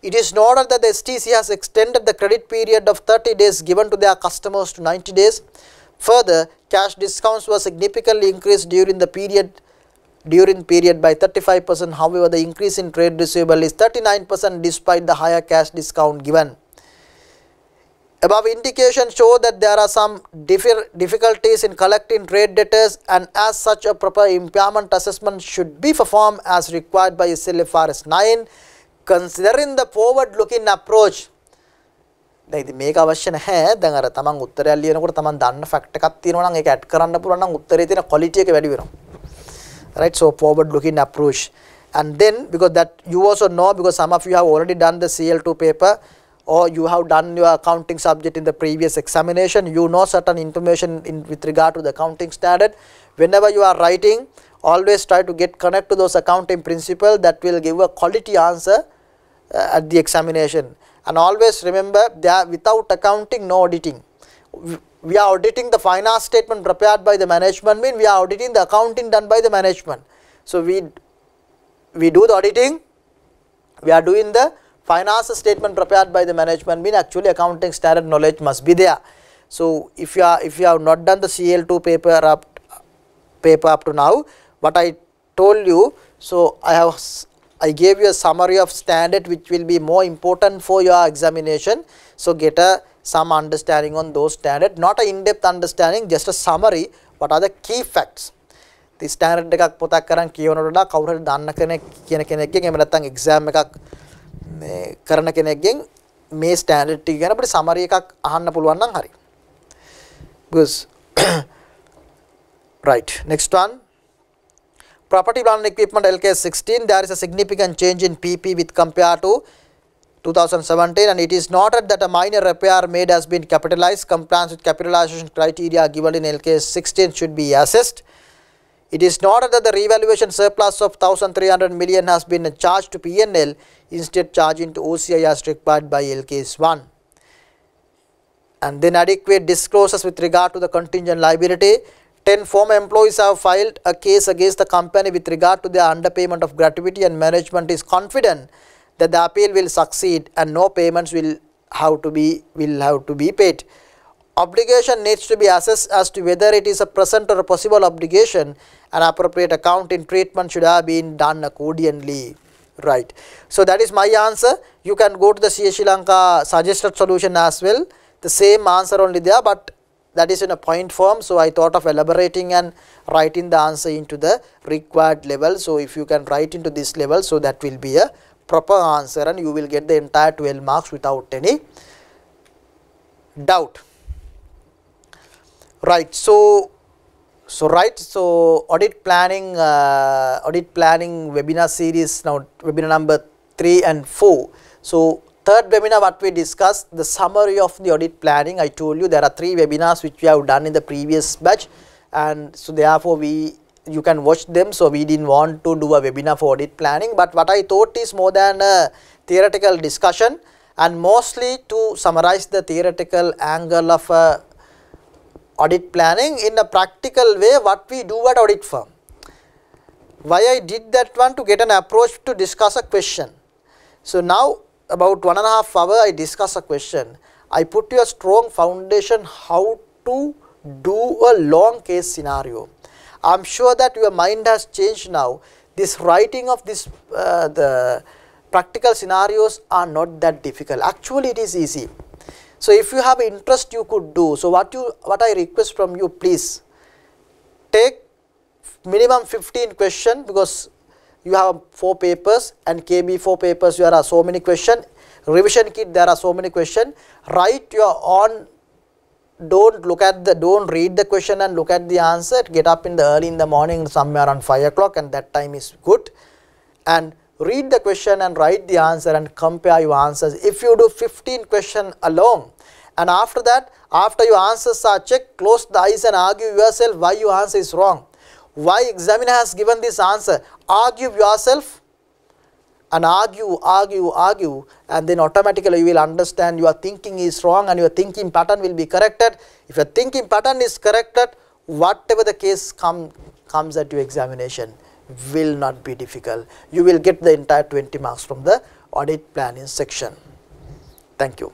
It is noted that the STC has extended the credit period of 30 days given to their customers to 90 days. Further, cash discounts were significantly increased during period by 35%. However, the increase in trade receivable is 39% despite the higher cash discount given. Above indications show that there are some difficulties in collecting trade debtors, and as such a proper impairment assessment should be performed as required by SLFRS 9, considering the forward looking approach. දැන් ඉතින් මේක අවශ්‍ය නැහැ. දැන් අර තමන් උත්තරයක් ලියනකොට තමන් දන්න ෆැක්ට් එකක් තියෙනවා නම් ඒක ඇඩ් කරන්න පුළුවන් නම් උත්තරේ තියෙන ක්වොලිටි එක වැඩි වෙනවා. Right, so forward looking approach. And then because that you also know, because some of you have already done the CL2 paper, or you have done your accounting subject in the previous examination, you know certain information with regard to the accounting standard. Whenever you are writing, always try to get connect to those accounting principles that will give a quality answer at the examination. And always remember that without accounting, no auditing. We are auditing the finance statement prepared by the management, mean we are auditing the accounting done by the management. So we do the auditing, we are doing the finance statement prepared by the management, mean actually accounting standard knowledge must be there. So if you have not done the CL2 paper up to now, what I told you, so I gave you a summary of standard which will be more important for your examination. So get some understanding on those standards, not an in-depth understanding, just a summary. What are the key facts? The standard එකක් පොතක් කරන් කියවනකොට වඩා කවුරු හරි දන්න කෙනෙක් කියන කෙනෙක්ගෙන් එහෙම නැත්නම් exam එකක් මේ කරන කෙනෙක්ගෙන් මේ standard ටික ගැන අපිට summary එකක් අහන්න පුළුවන් නම් හරි. Because right, next one. Property, plant and equipment LKS 16, there is a significant change in PP with compared to 2017, and it is noted that a minor repair made has been capitalized. Compliance with capitalization criteria given in LKS 16 should be assessed. It is noted that the revaluation surplus of 1,300 million has been charged to P&L, instead charging to OCI as required by LKS 1. And then adequate disclosures with regard to the contingent liability. 10 former employees have filed a case against the company with regard to their underpayment of gratuity, and management is confident that the appeal will succeed and no payments will have to be paid. Obligation needs to be assessed as to whether it is a present or a possible obligation, and appropriate accounting treatment should have been done accordingly. Right. So that is my answer. You can go to the CS Sri Lanka suggested solution as well. The same answer only there, but that is in a point form. So I thought of elaborating and writing the answer into the required level. So if you can write into this level, so that will be a proper answer, and you will get the entire 12 marks without any doubt. Right. So audit planning webinar series, now webinar number 3 and 4. So Third webinar what we discussed, the summary of the audit planning. I told you there are 3 webinars which we have done in the previous batch, and so therefore you can watch them. So we didn't want to do a webinar for audit planning, but what I thought is more than a theoretical discussion, and mostly to summarize the theoretical angle of audit planning in a practical way what we do at audit firm. Why I did that one, to get an approach to discuss a question. So now about 1.5 hours I discuss a question. I put you a strong foundation how to do a long case scenario. I am sure that your mind has changed now. This writing of this the practical scenarios are not that difficult. Actually it is easy. So if you have interest you could do. So what I request from you, please take minimum 15 questions, because you have 4 papers and KB 4 papers, there are so many questions. Revision kit, there are so many questions. Write your own. Don't read the question and look at the answer. Get up early in the morning, somewhere around 5 o'clock, and that time is good. And read the question and write the answer and compare your answers. If you do 15 questions alone, and after that, after your answers are checked, close the eyes and argue yourself why your answer is wrong. Why examiner has given this answer? Argue yourself and argue, and then automatically you will understand your thinking is wrong and your thinking pattern will be corrected. If your thinking pattern is corrected, whatever the case comes at your examination will not be difficult. You will get the entire 20 marks from the audit planning section. Thank you.